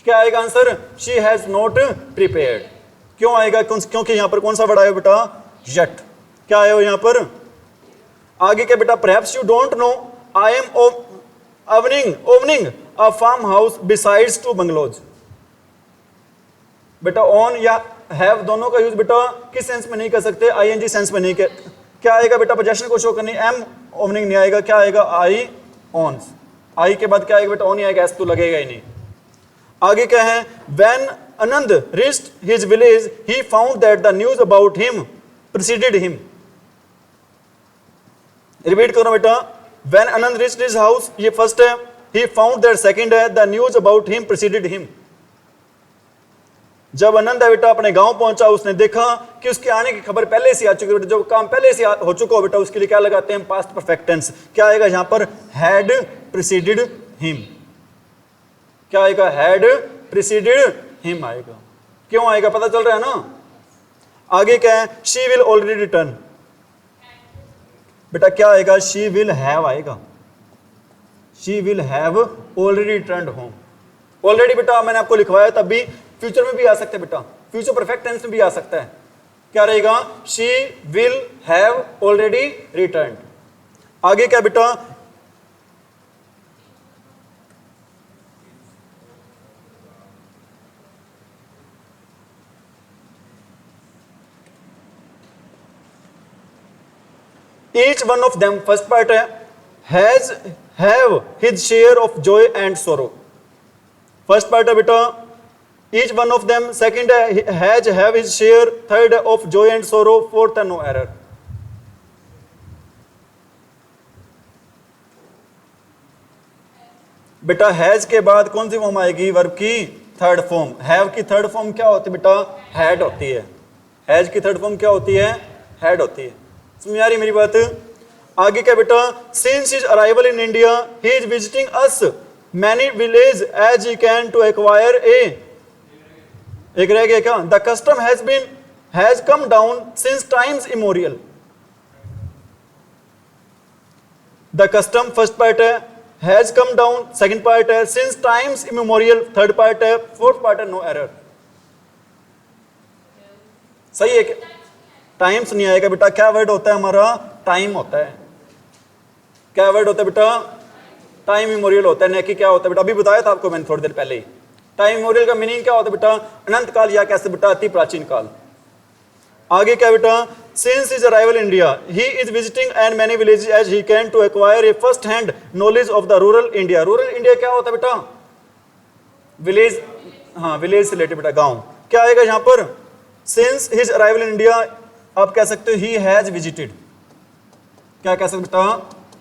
क्या आएगा answer, she has not prepared. क्यों आएगा, क्योंकि यहां पर कौन सा वर्ड आया बेटा, येट। क्या आया यहां पर, आगे क्या बेटा, perhaps you don't know I am opening a farmhouse besides 2 bungalows। बेटा ऑन या हैव दोनों का यूज बेटा किस सेंस में नहीं कर सकते, आईएनजी सेंस में नहीं कर। क्या आएगा बेटा, पोजेशन को शो करनी, एम ओपनिंग नहीं आएगा, क्या आएगा, आई ऑन्स। आई के बाद क्या आएगा बेटा, ऑन ही आएगा, एस तो लगेगा ही नहीं। आगे क्या है, when Anand reached his village he found that the news about him preceded him। Repeat करो बेटा, when Anand reached his house, ये फर्स्ट है, he found that सेकंड है, the news about him preceded him। जब आनंद है बेटा अपने गांव पहुंचा, उसने देखा कि उसके आने की खबर पहले से आ चुकी है बेटा, जो काम पहले से हो चुका हो बेटा उसके लिए क्या लगाते हैं, पास्ट परफेक्ट टेंस। क्या आएगा यहां पर, हैड प्रिसीडेड हिम। क्या आएगा, हैड प्रिसीडेड हिम आएगा। क्यों आएगा, पता चल रहा है ना। आगे क्या है, शी विल ऑलरेडी रिटर्न। बेटा क्या आएगा, शी विल हैव आएगा, she will have already returned home. Already बेटा मैंने आपको लिखवाया, तब भी फ्यूचर में भी आ सकता है बेटा, फ्यूचर परफेक्ट टेंस में भी आ सकता है। क्या रहेगा, she will have already returned. आगे क्या बेटा, each one of them, first part है, has have his share of joy and sorrow. First part है बेटा each one of them, second है has have his share, third है of joy and sorrow, fourth है नो एरर। बेटा हैज के बाद कौन सी फॉर्म आएगी, वर्ब की थर्ड फॉर्म। हैव की थर्ड फॉर्म क्या होती है बेटा, हैड होती है। हैज की थर्ड फॉर्म क्या होती है, हैड होती है। समझ आ रही मेरी बात। आगे क्या बेटा, since his arrival in India he is visiting as many village as he can to acquire एक रह गया क्या, the custom has come down since times immemorial. The custom first part है, has come down second part है, since times immemorial third part है, फोर्थ पार्ट है नो एरर। सही है क्या, टाइम्स नहीं आएगा बेटा। क्या वर्ड होता है हमारा, टाइम होता है। क्या वर्ड होता है बेटा, टाइम मेमोरियल होता है। नेकी क्या होता है बेटा, अभी बताया था आपको मैंने थोड़ी देर पहले ही। टाइम मेमोरियल का मीनिंग क्या होता है बेटा, अनंत काल या कैसे बेटा, अति प्राचीन काल। आगे क्या बेटा, since his arrival in India he is visiting and many villages as he can to acquire a first hand knowledge of the rural India. Rural India क्या होता है बेटा, विलेज, हाँ विलेज से रिलेटेड बेटा, गांव। क्या आएगा यहां पर, since his arrival in India आप कह सकते हो ही हैज विजिटेड। क्या कह सकते बेटा,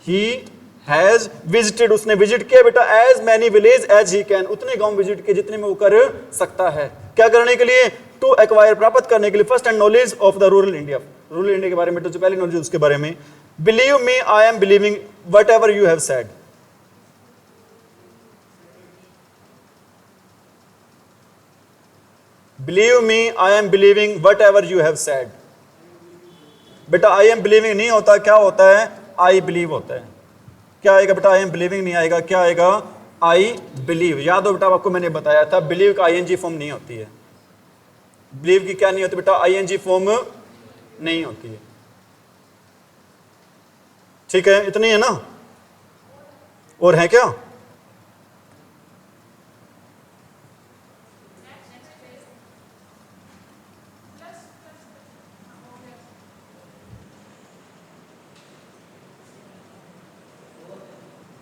ही हैज विजिटेड, उसने विजिट किया बेटा as many village as he can, उतने गांव विजिट किए जितने में वो कर सकता है। क्या करने के लिए? टू एक्वायर, प्राप्त करने के लिए first and knowledge of the rural India, rural India के बारे में, तो जो पहली नॉलेज उसके बारे में। Believe me I am believing what ever you have said, believe me I am believing what ever you have said. बेटा आई एम बिलीविंग नहीं होता, क्या होता है? आई बिलीव होता है। क्या आएगा बेटा? आई एम बिलीविंग नहीं आएगा, क्या आएगा? I believe. याद हो बेटा, आपको मैंने बताया था बिलीव का आईएनजी फॉर्म नहीं होती है। बिलीव की क्या नहीं होती बेटा? आईएनजी फॉर्म नहीं होती है। ठीक है, इतनी है ना? और है क्या?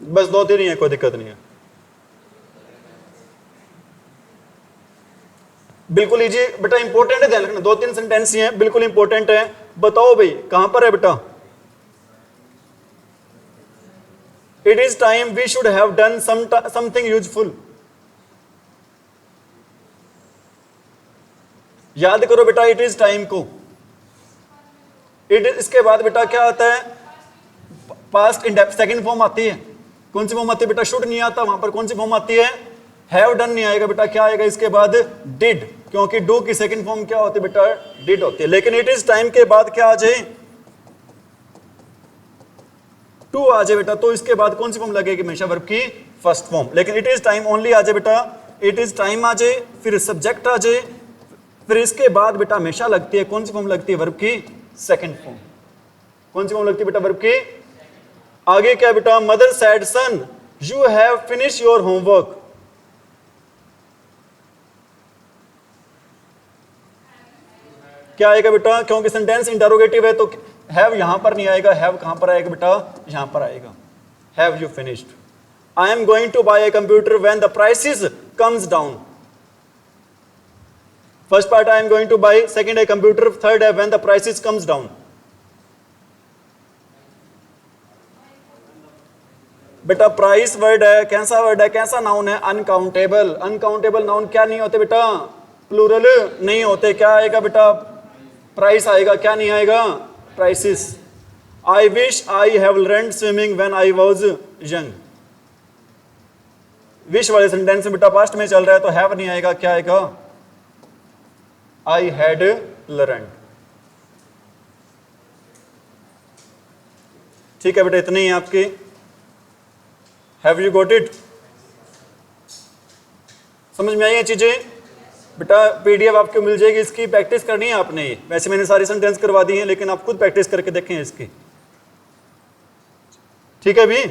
बस 2-3 ही है, कोई दिक्कत नहीं है। बिल्कुल इजी बेटा, इंपॉर्टेंट है, ध्यान रखना। 2-3 सेंटेंस ही हैं, बिल्कुल इंपॉर्टेंट है। बताओ भाई कहां पर है बेटा? It is time we should have done something useful. याद करो बेटा इट इज टाइम को। इट इसके बाद बेटा क्या आता है? पास्ट इंडेफ सेकंड फॉर्म आती है। कौन सी फॉर्म आती है बेटा? शुड नहीं आता, वहां पर कौन सी फॉर्म आती है? हैव डन नहीं आएगा बेटा, क्या आएगा इसके बाद? डिड, क्योंकि डू की सेकंड फॉर्म क्या होती है बेटा? डिड होती है। लेकिन इट इज टाइम के बाद क्या आ जाए? टू आ जाए बेटा, तो इसके बाद कौन सी फॉर्म लगेगी? हमेशा वर्ब की फर्स्ट फॉर्म। लेकिन इट इज टाइम ओनली आ जाए बेटा, इट इज टाइम आ जाए, फिर सब्जेक्ट आ जाए, फिर इसके बाद बेटा हमेशा लगती है कौन सी फॉर्म लगती है? वर्ब की सेकंड फॉर्म। कौन सी फॉर्म लगती है बेटा? वर्ब की। आगे क्या बेटा? Mother said son you have finish your homework. क्या आएगा बेटा? क्योंकि सेंटेंस इंटरोगेटिव है तो हैव यहां पर नहीं आएगा। हैव कहां पर आएगा बेटा? यहां पर आएगा। Have you finished? I am going to buy a computer when the prices comes down. First part I am going to buy, second है कंप्यूटर, थर्ड है when the prices comes down. बेटा प्राइस वर्ड है, कैसा वर्ड है, कैसा नाउन है? अनकाउंटेबल। अनकाउंटेबल नाउन क्या नहीं होते बेटा? प्लूरल नहीं होते। क्या आएगा बेटा? प्राइस आएगा, क्या नहीं आएगा? Prices. I wish I have learned swimming when I was young. Wish वाले सेंटेंस में बेटा पास्ट में चल रहा है तो हैव नहीं आएगा, क्या आएगा? I had learned. ठीक है बेटा, इतने ही आपके। Have you got it? समझ में आई ये चीजें बेटा? पीडीएफ आपको मिल जाएगी, इसकी प्रैक्टिस करनी है आपने। ये वैसे मैंने सारी सेंटेंस करवा दी है, लेकिन आप खुद प्रैक्टिस करके देखें इसकी। ठीक है भी?